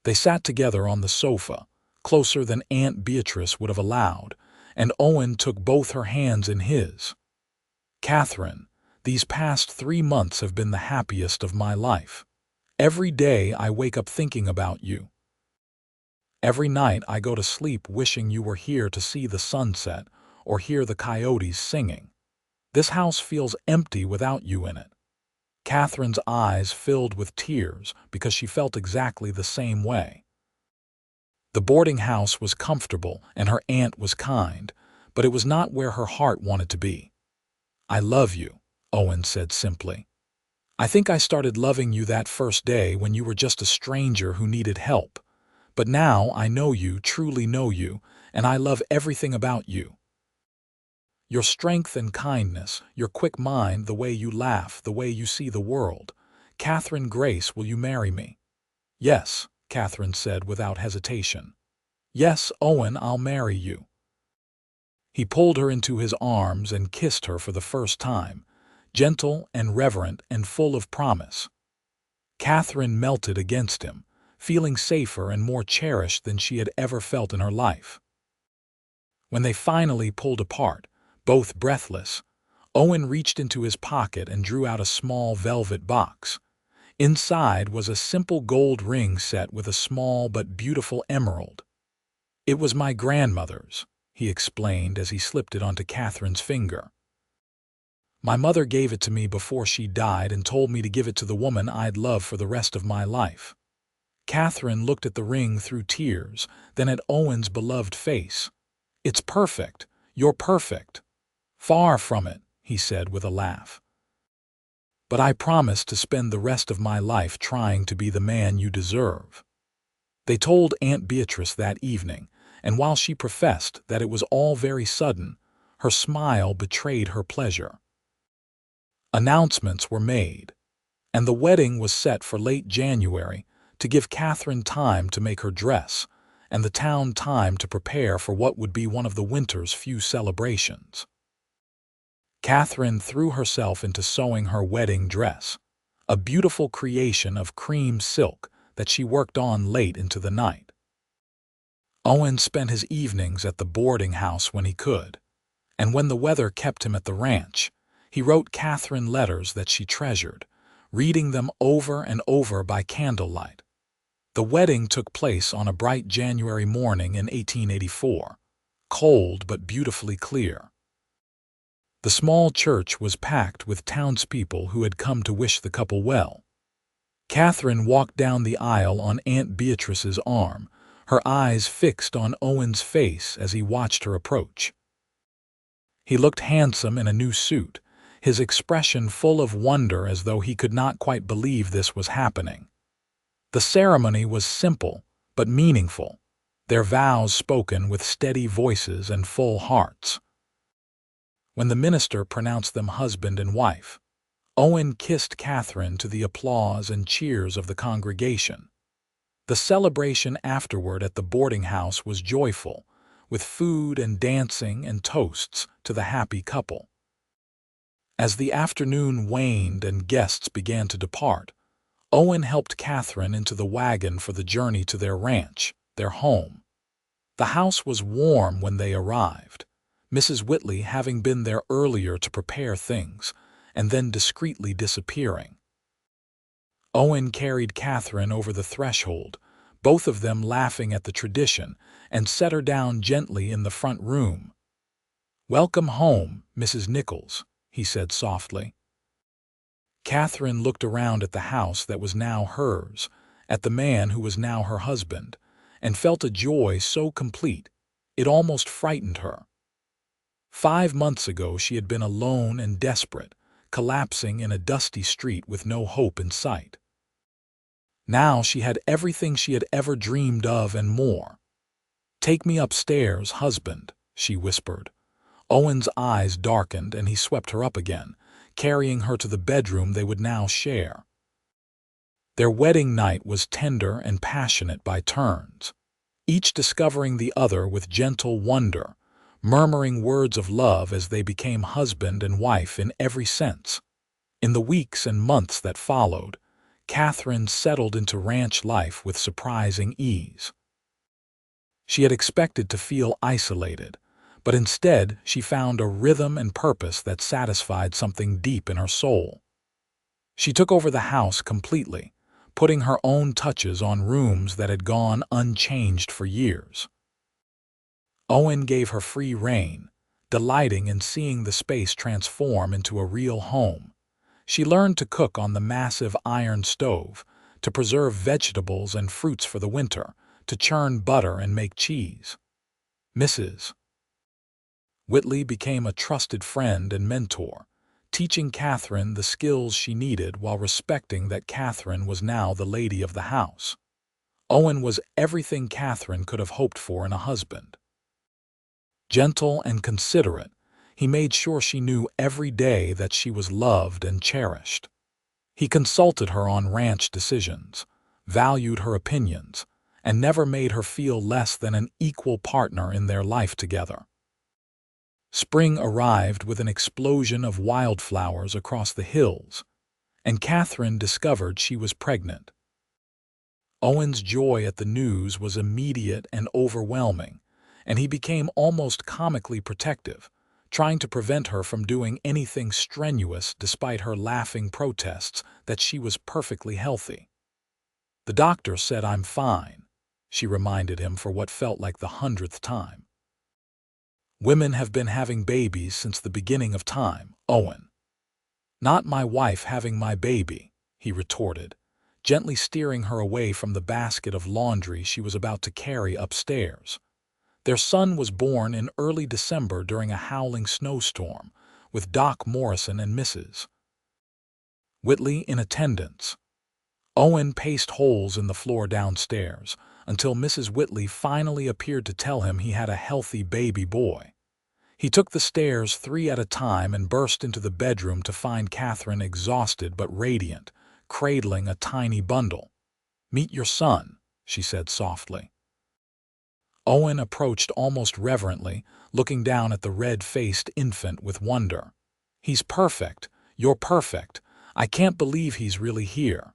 S1: They sat together on the sofa, closer than Aunt Beatrice would have allowed, and Owen took both her hands in his. "Katherine, these past 3 months have been the happiest of my life. Every day I wake up thinking about you. Every night I go to sleep wishing you were here to see the sunset or hear the coyotes singing. This house feels empty without you in it." Catherine's eyes filled with tears because she felt exactly the same way. The boarding house was comfortable and her aunt was kind, but it was not where her heart wanted to be. "I love you," Owen said simply. "I think I started loving you that first day when you were just a stranger who needed help. But now I know you, truly know you, and I love everything about you. Your strength and kindness, your quick mind, the way you laugh, the way you see the world. Katherine Grace, will you marry me?" "Yes," Katherine said without hesitation. "Yes, Owen, I'll marry you." He pulled her into his arms and kissed her for the first time, gentle and reverent and full of promise. Katherine melted against him, feeling safer and more cherished than she had ever felt in her life. When they finally pulled apart, both breathless, Owen reached into his pocket and drew out a small velvet box. Inside was a simple gold ring set with a small but beautiful emerald. "It was my grandmother's," he explained as he slipped it onto Catherine's finger. "My mother gave it to me before she died and told me to give it to the woman I'd love for the rest of my life." Katherine looked at the ring through tears, then at Owen's beloved face. "It's perfect. You're perfect." "Far from it," he said with a laugh. "But I promise to spend the rest of my life trying to be the man you deserve." They told Aunt Beatrice that evening, and while she professed that it was all very sudden, her smile betrayed her pleasure. Announcements were made, and the wedding was set for late January to give Katherine time to make her dress, and the town time to prepare for what would be one of the winter's few celebrations. Katherine threw herself into sewing her wedding dress, a beautiful creation of cream silk that she worked on late into the night. Owen spent his evenings at the boarding house when he could, and when the weather kept him at the ranch, he wrote Katherine letters that she treasured, reading them over and over by candlelight. The wedding took place on a bright January morning in 1884, cold but beautifully clear. The small church was packed with townspeople who had come to wish the couple well. Katherine walked down the aisle on Aunt Beatrice's arm, her eyes fixed on Owen's face as he watched her approach. He looked handsome in a new suit, his expression full of wonder as though he could not quite believe this was happening. The ceremony was simple but meaningful, their vows spoken with steady voices and full hearts. When the minister pronounced them husband and wife, Owen kissed Katherine to the applause and cheers of the congregation. The celebration afterward at the boarding house was joyful, with food and dancing and toasts to the happy couple. As the afternoon waned and guests began to depart, Owen helped Katherine into the wagon for the journey to their ranch, their home. The house was warm when they arrived, Mrs. Whitley having been there earlier to prepare things, and then discreetly disappearing. Owen carried Katherine over the threshold, both of them laughing at the tradition, and set her down gently in the front room. "Welcome home, Mrs. Nichols," he said softly. Katherine looked around at the house that was now hers, at the man who was now her husband, and felt a joy so complete it almost frightened her. 5 months ago she had been alone and desperate, collapsing in a dusty street with no hope in sight. Now she had everything she had ever dreamed of and more. "Take me upstairs, husband," she whispered. Owen's eyes darkened and he swept her up again, carrying her to the bedroom they would now share. Their wedding night was tender and passionate by turns, each discovering the other with gentle wonder, murmuring words of love as they became husband and wife in every sense. In the weeks and months that followed, Katherine settled into ranch life with surprising ease. She had expected to feel isolated, but instead she found a rhythm and purpose that satisfied something deep in her soul. She took over the house completely, putting her own touches on rooms that had gone unchanged for years. Owen gave her free rein, delighting in seeing the space transform into a real home. She learned to cook on the massive iron stove, to preserve vegetables and fruits for the winter, to churn butter and make cheese. Mrs. Whitley became a trusted friend and mentor, teaching Katherine the skills she needed while respecting that Katherine was now the lady of the house. Owen was everything Katherine could have hoped for in a husband. Gentle and considerate, he made sure she knew every day that she was loved and cherished. He consulted her on ranch decisions, valued her opinions, and never made her feel less than an equal partner in their life together. Spring arrived with an explosion of wildflowers across the hills, and Katherine discovered she was pregnant. Owen's joy at the news was immediate and overwhelming, and he became almost comically protective, trying to prevent her from doing anything strenuous despite her laughing protests that she was perfectly healthy. "The doctor said I'm fine," she reminded him for what felt like the 100th time. "Women have been having babies since the beginning of time, Owen." "Not my wife having my baby," he retorted, gently steering her away from the basket of laundry she was about to carry upstairs. Their son was born in early December during a howling snowstorm, with Doc Morrison and Mrs. Whitley in attendance. Owen paced holes in the floor downstairs until Mrs. Whitley finally appeared to tell him he had a healthy baby boy. He took the stairs 3 at a time and burst into the bedroom to find Katherine exhausted but radiant, cradling a tiny bundle. "Meet your son," she said softly. Owen approached almost reverently, looking down at the red-faced infant with wonder. "He's perfect. You're perfect. I can't believe he's really here."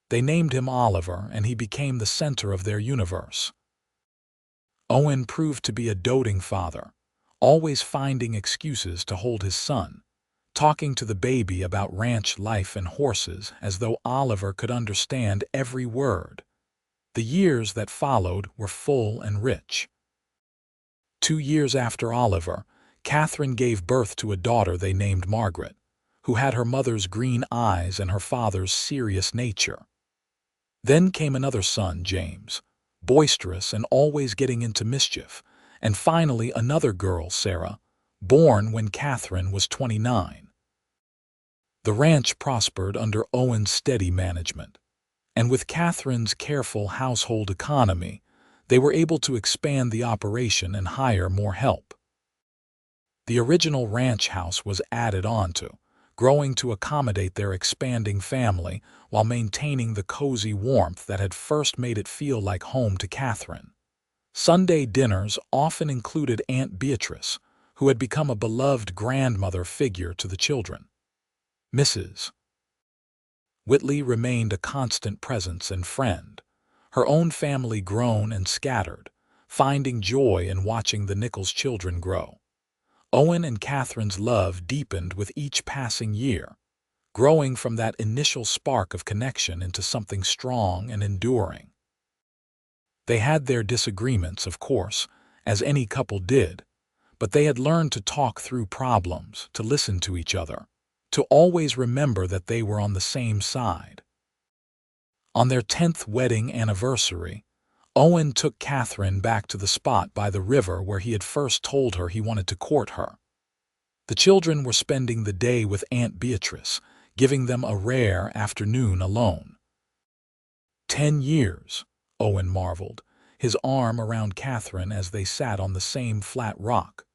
S1: They named him Oliver, and he became the center of their universe. Owen proved to be a doting father, always finding excuses to hold his son, talking to the baby about ranch life and horses as though Oliver could understand every word. The years that followed were full and rich. 2 years after Oliver, Katherine gave birth to a daughter they named Margaret, who had her mother's green eyes and her father's serious nature. Then came another son, James, boisterous and always getting into mischief, and finally another girl, Sarah, born when Katherine was 29. The ranch prospered under Owen's steady management, and with Katherine's careful household economy, they were able to expand the operation and hire more help. The original ranch house was added onto, growing to accommodate their expanding family while maintaining the cozy warmth that had first made it feel like home to Katherine. Sunday dinners often included Aunt Beatrice, who had become a beloved grandmother figure to the children. Mrs. Whitley remained a constant presence and friend, her own family grown and scattered, finding joy in watching the Nichols children grow. Owen and Katherine's love deepened with each passing year, growing from that initial spark of connection into something strong and enduring. They had their disagreements, of course, as any couple did, but they had learned to talk through problems, to listen to each other, to always remember that they were on the same side. On their 10th wedding anniversary, Owen took Katherine back to the spot by the river where he had first told her he wanted to court her. The children were spending the day with Aunt Beatrice, giving them a rare afternoon alone. 10 years, Owen marveled, his arm around Katherine as they sat on the same flat rock.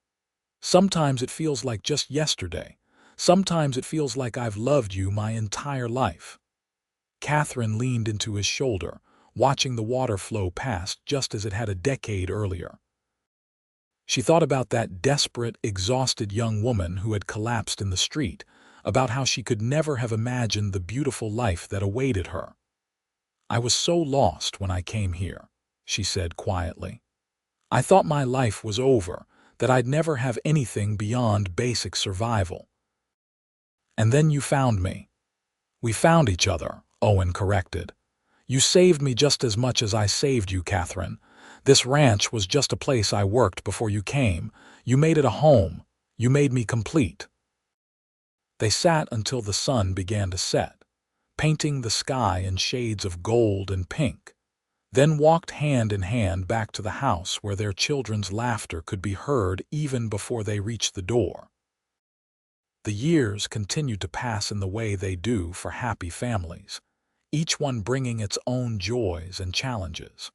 S1: "Sometimes it feels like just yesterday. Sometimes it feels like I've loved you my entire life." Katherine leaned into his shoulder, watching the water flow past just as it had a decade earlier. She thought about that desperate, exhausted young woman who had collapsed in the street, about how she could never have imagined the beautiful life that awaited her. "I was so lost when I came here," she said quietly. I thought my life was over, that I'd never have anything beyond basic survival. And then you found me. We found each other, Owen corrected. You saved me just as much as I saved you, Katherine. This ranch was just a place I worked before you came. You made it a home. You made me complete. They sat until the sun began to set, painting the sky in shades of gold and pink, then walked hand in hand back to the house where their children's laughter could be heard even before they reached the door. The years continued to pass in the way they do for happy families, each one bringing its own joys and challenges.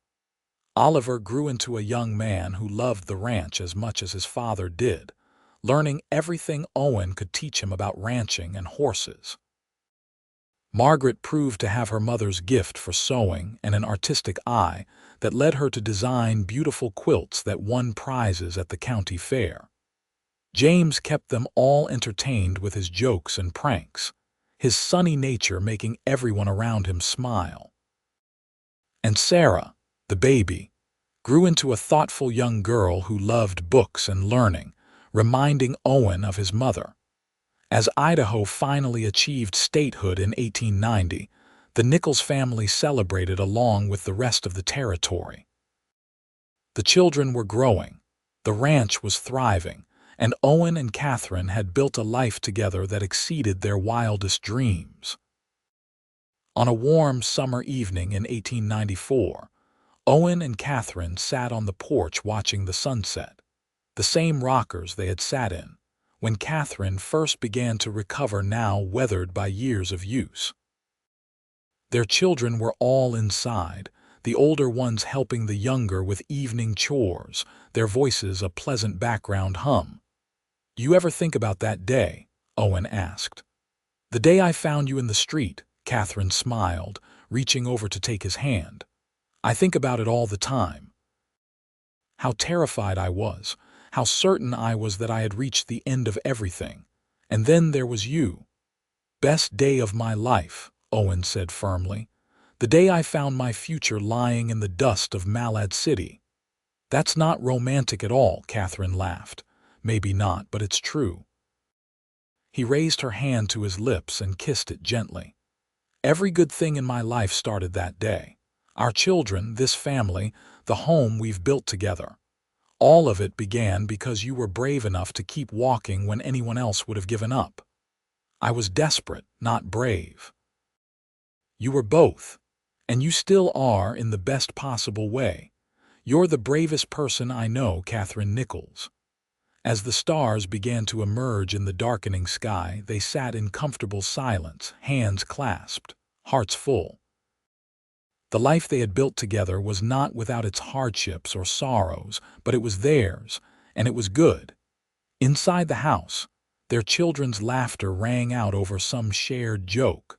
S1: Oliver grew into a young man who loved the ranch as much as his father did, learning everything Owen could teach him about ranching and horses. Margaret proved to have her mother's gift for sewing and an artistic eye that led her to design beautiful quilts that won prizes at the county fair. James kept them all entertained with his jokes and pranks, his sunny nature making everyone around him smile. And Sarah, the baby, grew into a thoughtful young girl who loved books and learning, reminding Owen of his mother. As Idaho finally achieved statehood in 1890, the Nichols family celebrated along with the rest of the territory. The children were growing, the ranch was thriving, and Owen and Katherine had built a life together that exceeded their wildest dreams. On a warm summer evening in 1894, Owen and Katherine sat on the porch watching the sunset, the same rockers they had sat in, when Katherine first began to recover, now weathered by years of use. Their children were all inside, the older ones helping the younger with evening chores, their voices a pleasant background hum. "You ever think about that day?" Owen asked. "The day I found you in the street," Katherine smiled, reaching over to take his hand. "I think about it all the time. How terrified I was, how certain I was that I had reached the end of everything. And then there was you." "Best day of my life," Owen said firmly. "The day I found my future lying in the dust of Malad City." "That's not romantic at all," Katherine laughed. "Maybe not, but it's true." He raised her hand to his lips and kissed it gently. "Every good thing in my life started that day. Our children, this family, the home we've built together. All of it began because you were brave enough to keep walking when anyone else would have given up. I was desperate, not brave. You were both, and you still are in the best possible way. You're the bravest person I know, Katherine Nichols." As the stars began to emerge in the darkening sky, they sat in comfortable silence, hands clasped, hearts full. The life they had built together was not without its hardships or sorrows, but it was theirs, and it was good. Inside the house, their children's laughter rang out over some shared joke.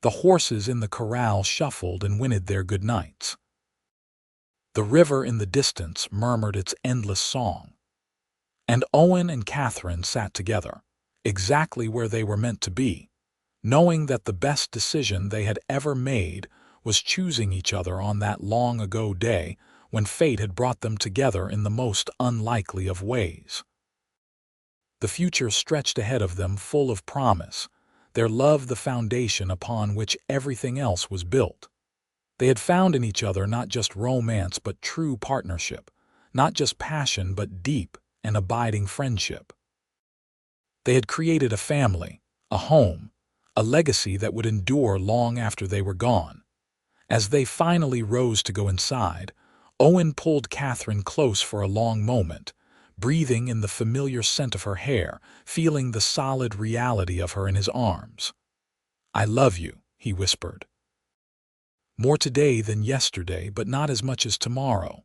S1: The horses in the corral shuffled and whinnied their goodnights. The river in the distance murmured its endless song. And Owen and Katherine sat together, exactly where they were meant to be, knowing that the best decision they had ever made was choosing each other on that long-ago day when fate had brought them together in the most unlikely of ways. The future stretched ahead of them full of promise, their love the foundation upon which everything else was built. They had found in each other not just romance but true partnership, not just passion but deep and abiding friendship. They had created a family, a home, a legacy that would endure long after they were gone. As they finally rose to go inside, Owen pulled Katherine close for a long moment, breathing in the familiar scent of her hair, feeling the solid reality of her in his arms. "I love you," he whispered. "More today than yesterday, but not as much as tomorrow."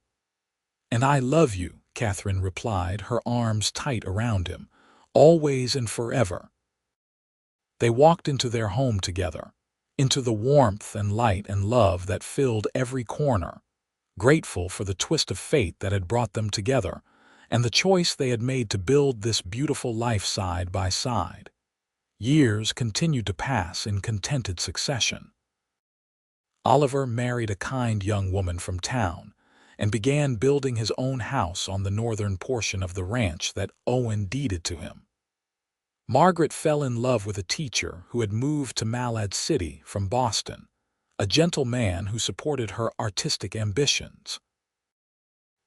S1: "And I love you," Katherine replied, her arms tight around him, "always and forever." They walked into their home together, into the warmth and light and love that filled every corner, grateful for the twist of fate that had brought them together, and the choice they had made to build this beautiful life side by side. Years continued to pass in contented succession. Oliver married a kind young woman from town, and began building his own house on the northern portion of the ranch that Owen deeded to him. Margaret fell in love with a teacher who had moved to Malad City from Boston, a gentle man who supported her artistic ambitions.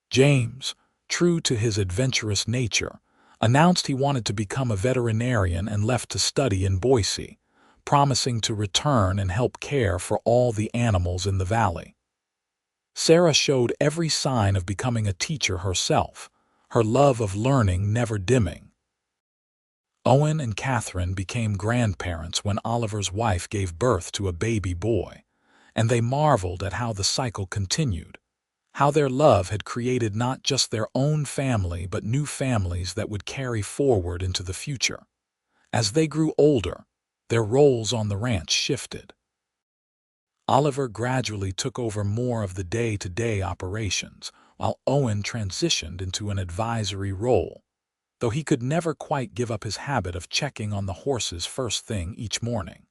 S1: James, true to his adventurous nature, announced he wanted to become a veterinarian and left to study in Boise, promising to return and help care for all the animals in the valley. Sarah showed every sign of becoming a teacher herself, her love of learning never dimming. Owen and Katherine became grandparents when Oliver's wife gave birth to a baby boy, and they marveled at how the cycle continued, how their love had created not just their own family but new families that would carry forward into the future. As they grew older, their roles on the ranch shifted. Oliver gradually took over more of the day-to-day operations, while Owen transitioned into an advisory role, though he could never quite give up his habit of checking on the horses first thing each morning.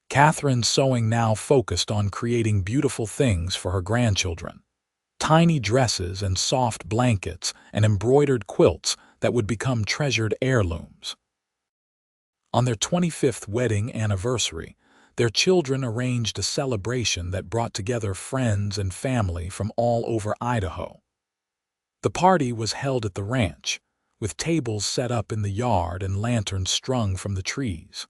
S1: Katherine's sewing now focused on creating beautiful things for her grandchildren, tiny dresses and soft blankets and embroidered quilts that would become treasured heirlooms. On their 25th wedding anniversary, their children arranged a celebration that brought together friends and family from all over Idaho. The party was held at the ranch, with tables set up in the yard and lanterns strung from the trees.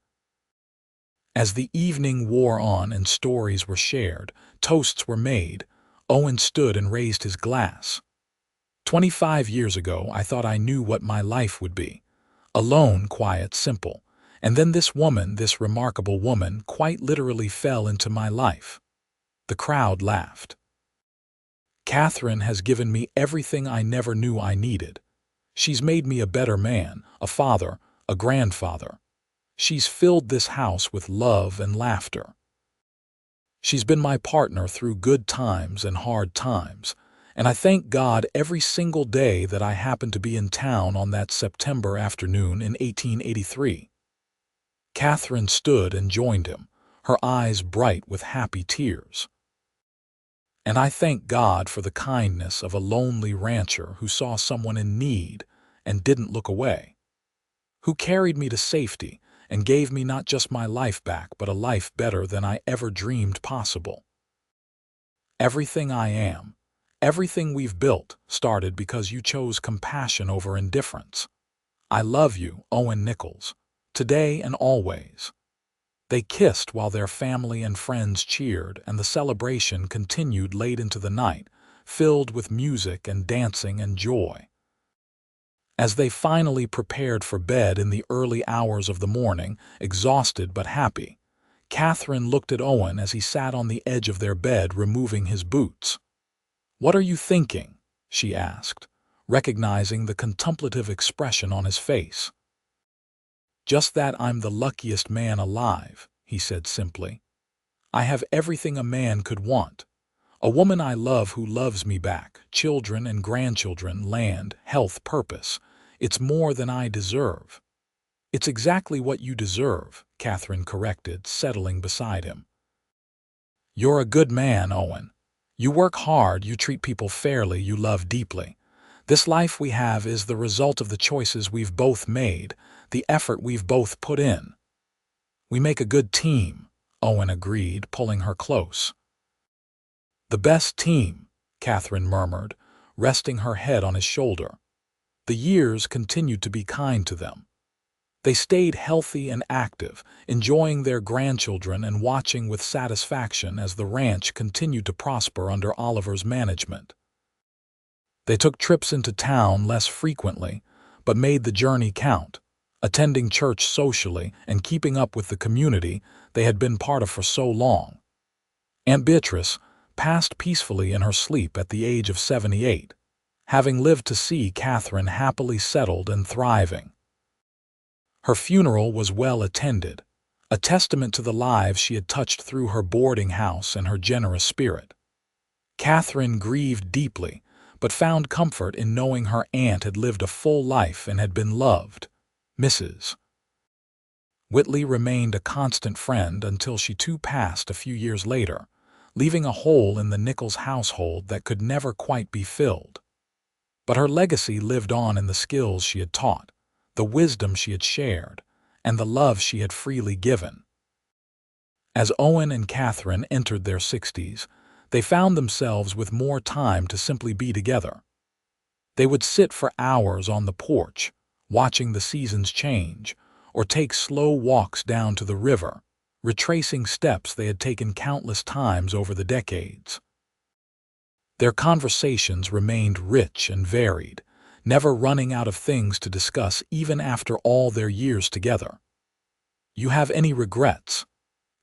S1: As the evening wore on and stories were shared, toasts were made, Owen stood and raised his glass. 25 years ago, I thought I knew what my life would be. Alone, quiet, simple. And then this woman, this remarkable woman, quite literally fell into my life. The crowd laughed. Katherine has given me everything I never knew I needed. She's made me a better man, a father, a grandfather. She's filled this house with love and laughter. She's been my partner through good times and hard times, and I thank God every single day that I happened to be in town on that September afternoon in 1883. Katherine stood and joined him, her eyes bright with happy tears. And I thank God for the kindness of a lonely rancher who saw someone in need and didn't look away, who carried me to safety and gave me not just my life back but a life better than I ever dreamed possible. Everything I am, everything we've built, started because you chose compassion over indifference. I love you, Owen Nichols, today and always. They kissed while their family and friends cheered, and the celebration continued late into the night, filled with music and dancing and joy. As they finally prepared for bed in the early hours of the morning, exhausted but happy, Katherine looked at Owen as he sat on the edge of their bed removing his boots. "What are you thinking?" she asked, recognizing the contemplative expression on his face. "Just that I'm the luckiest man alive," he said simply. "I have everything a man could want. A woman I love who loves me back, children and grandchildren, land, health, purpose. It's more than I deserve." "It's exactly what you deserve," Katherine corrected, settling beside him. "You're a good man, Owen. You work hard, you treat people fairly, you love deeply. This life we have is the result of the choices we've both made, the effort we've both put in." "We make a good team," Owen agreed, pulling her close. "The best team," Katherine murmured, resting her head on his shoulder. The years continued to be kind to them. They stayed healthy and active, enjoying their grandchildren and watching with satisfaction as the ranch continued to prosper under Oliver's management. They took trips into town less frequently, but made the journey count, attending church socially and keeping up with the community they had been part of for so long. Aunt Beatrice passed peacefully in her sleep at the age of 78, having lived to see Katherine happily settled and thriving. Her funeral was well attended, a testament to the lives she had touched through her boarding house and her generous spirit. Katherine grieved deeply, but found comfort in knowing her aunt had lived a full life and had been loved. Mrs. Whitley remained a constant friend until she too passed a few years later, leaving a hole in the Nichols household that could never quite be filled. But her legacy lived on in the skills she had taught, the wisdom she had shared, and the love she had freely given. As Owen and Katherine entered their 60s, they found themselves with more time to simply be together. They would sit for hours on the porch, watching the seasons change, or take slow walks down to the river, retracing steps they had taken countless times over the decades. Their conversations remained rich and varied, never running out of things to discuss even after all their years together. "You have any regrets?"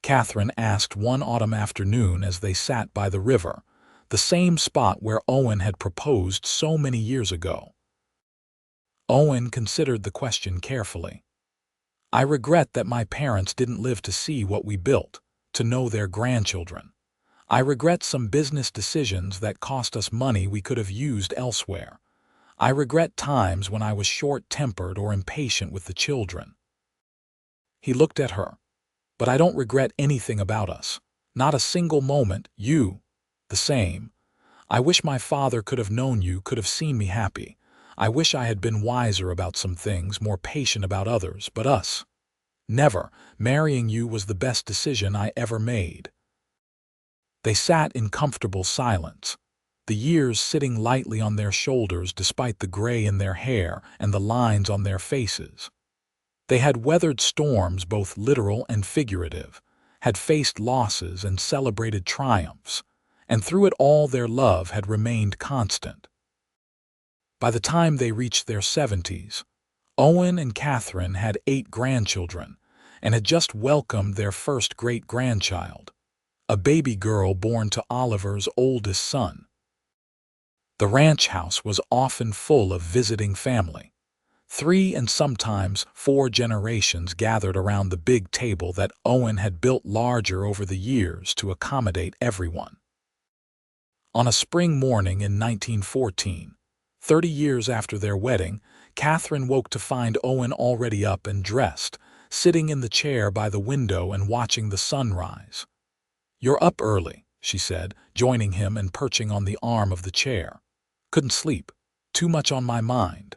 S1: Katherine asked one autumn afternoon as they sat by the river, the same spot where Owen had proposed so many years ago. Owen considered the question carefully. "I regret that my parents didn't live to see what we built, to know their grandchildren. I regret some business decisions that cost us money we could have used elsewhere. I regret times when I was short-tempered or impatient with the children." He looked at her. "But I don't regret anything about us. Not a single moment. You, the same. I wish my father could have known you, could have seen me happy. I wish I had been wiser about some things, more patient about others, but us. Never. Marrying you was the best decision I ever made." They sat in comfortable silence, the years sitting lightly on their shoulders despite the gray in their hair and the lines on their faces. They had weathered storms, both literal and figurative, had faced losses and celebrated triumphs, and through it all their love had remained constant. By the time they reached their 70s, Owen and Katherine had 8 grandchildren and had just welcomed their first great-grandchild, a baby girl born to Oliver's oldest son. The ranch house was often full of visiting family. 3 and sometimes 4 generations gathered around the big table that Owen had built larger over the years to accommodate everyone. On a spring morning in 1914, 30 years after their wedding, Katherine woke to find Owen already up and dressed, sitting in the chair by the window and watching the sunrise. "You're up early," she said, joining him and perching on the arm of the chair. "Couldn't sleep. Too much on my mind."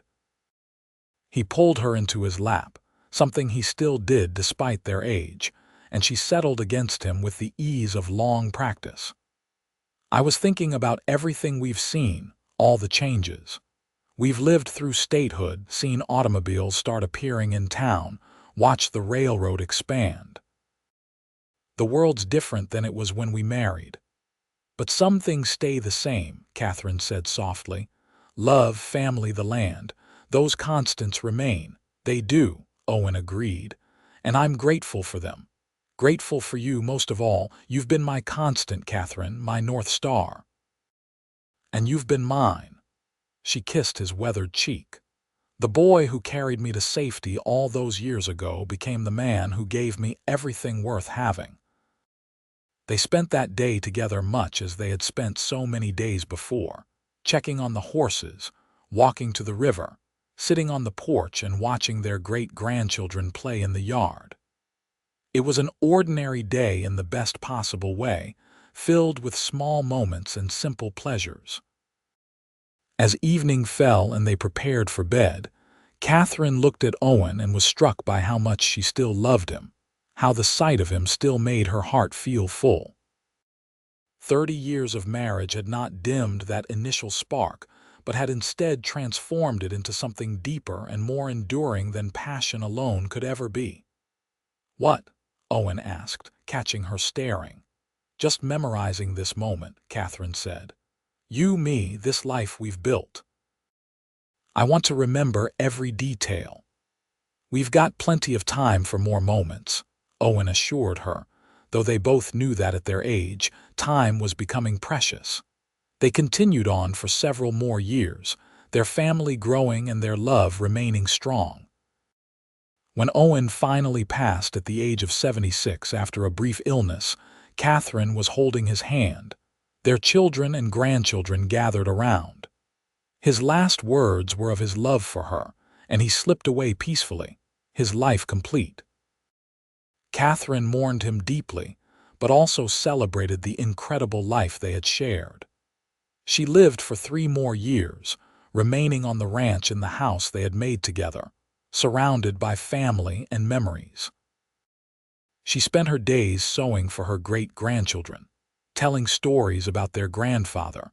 S1: He pulled her into his lap, something he still did despite their age, and she settled against him with the ease of long practice. "I was thinking about everything we've seen, all the changes. We've lived through statehood, seen automobiles start appearing in town, watched the railroad expand. The world's different than it was when we married. But some things stay the same," Katherine said softly. "Love, family, the land. Those constants remain." "They do," Owen agreed, "and I'm grateful for them. Grateful for you most of all. You've been my constant, Katherine, my North Star. And you've been mine." She kissed his weathered cheek. "The boy who carried me to safety all those years ago became the man who gave me everything worth having." They spent that day together much as they had spent so many days before, checking on the horses, walking to the river, sitting on the porch and watching their great-grandchildren play in the yard. It was an ordinary day in the best possible way, filled with small moments and simple pleasures. As evening fell and they prepared for bed, Katherine looked at Owen and was struck by how much she still loved him, how the sight of him still made her heart feel full. 30 years of marriage had not dimmed that initial spark, but had instead transformed it into something deeper and more enduring than passion alone could ever be. "What?" Owen asked, catching her staring. "Just memorizing this moment," Katherine said. "You, me, this life we've built. I want to remember every detail." "We've got plenty of time for more moments," Owen assured her, though they both knew that at their age, time was becoming precious. They continued on for several more years, their family growing and their love remaining strong. When Owen finally passed at the age of 76 after a brief illness, Katherine was holding his hand. Their children and grandchildren gathered around. His last words were of his love for her, and he slipped away peacefully, his life complete. Katherine mourned him deeply, but also celebrated the incredible life they had shared. She lived for 3 more years, remaining on the ranch in the house they had made together, surrounded by family and memories. She spent her days sewing for her great-grandchildren, telling stories about their grandfather,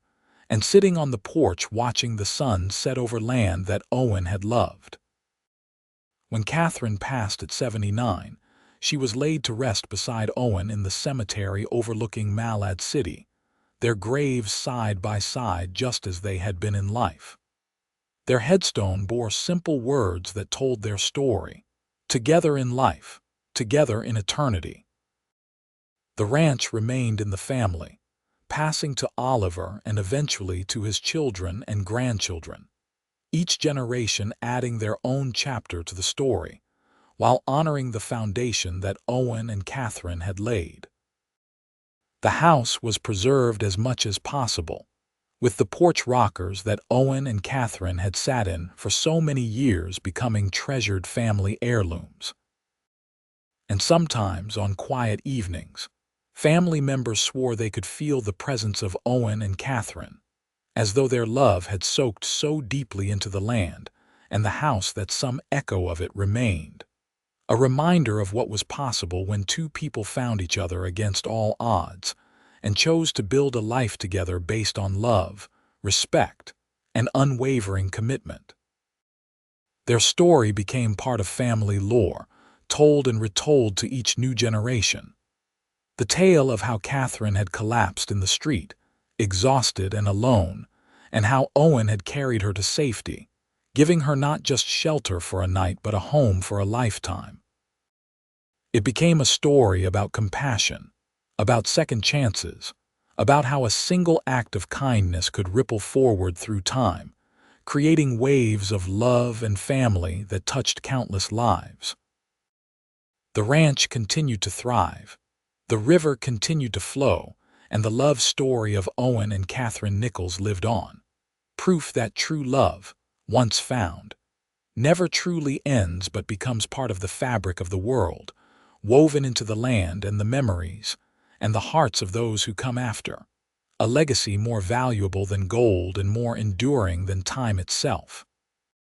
S1: and sitting on the porch watching the sun set over land that Owen had loved. When Katherine passed at 79, she was laid to rest beside Owen in the cemetery overlooking Malad City, their graves side by side just as they had been in life. Their headstone bore simple words that told their story: together in life, together in eternity. The ranch remained in the family, passing to Oliver and eventually to his children and grandchildren, each generation adding their own chapter to the story, while honoring the foundation that Owen and Katherine had laid. The house was preserved as much as possible, with the porch rockers that Owen and Katherine had sat in for so many years becoming treasured family heirlooms. And sometimes, on quiet evenings, family members swore they could feel the presence of Owen and Katherine, as though their love had soaked so deeply into the land and the house that some echo of it remained. A reminder of what was possible when two people found each other against all odds and chose to build a life together based on love, respect, and unwavering commitment. Their story became part of family lore, told and retold to each new generation. The tale of how Katherine had collapsed in the street, exhausted and alone, and how Owen had carried her to safety, giving her not just shelter for a night but a home for a lifetime. It became a story about compassion, about second chances, about how a single act of kindness could ripple forward through time, creating waves of love and family that touched countless lives. The ranch continued to thrive. The river continued to flow, and the love story of Owen and Katherine Nichols lived on. Proof that true love, once found, never truly ends but becomes part of the fabric of the world, woven into the land and the memories and the hearts of those who come after. A legacy more valuable than gold and more enduring than time itself.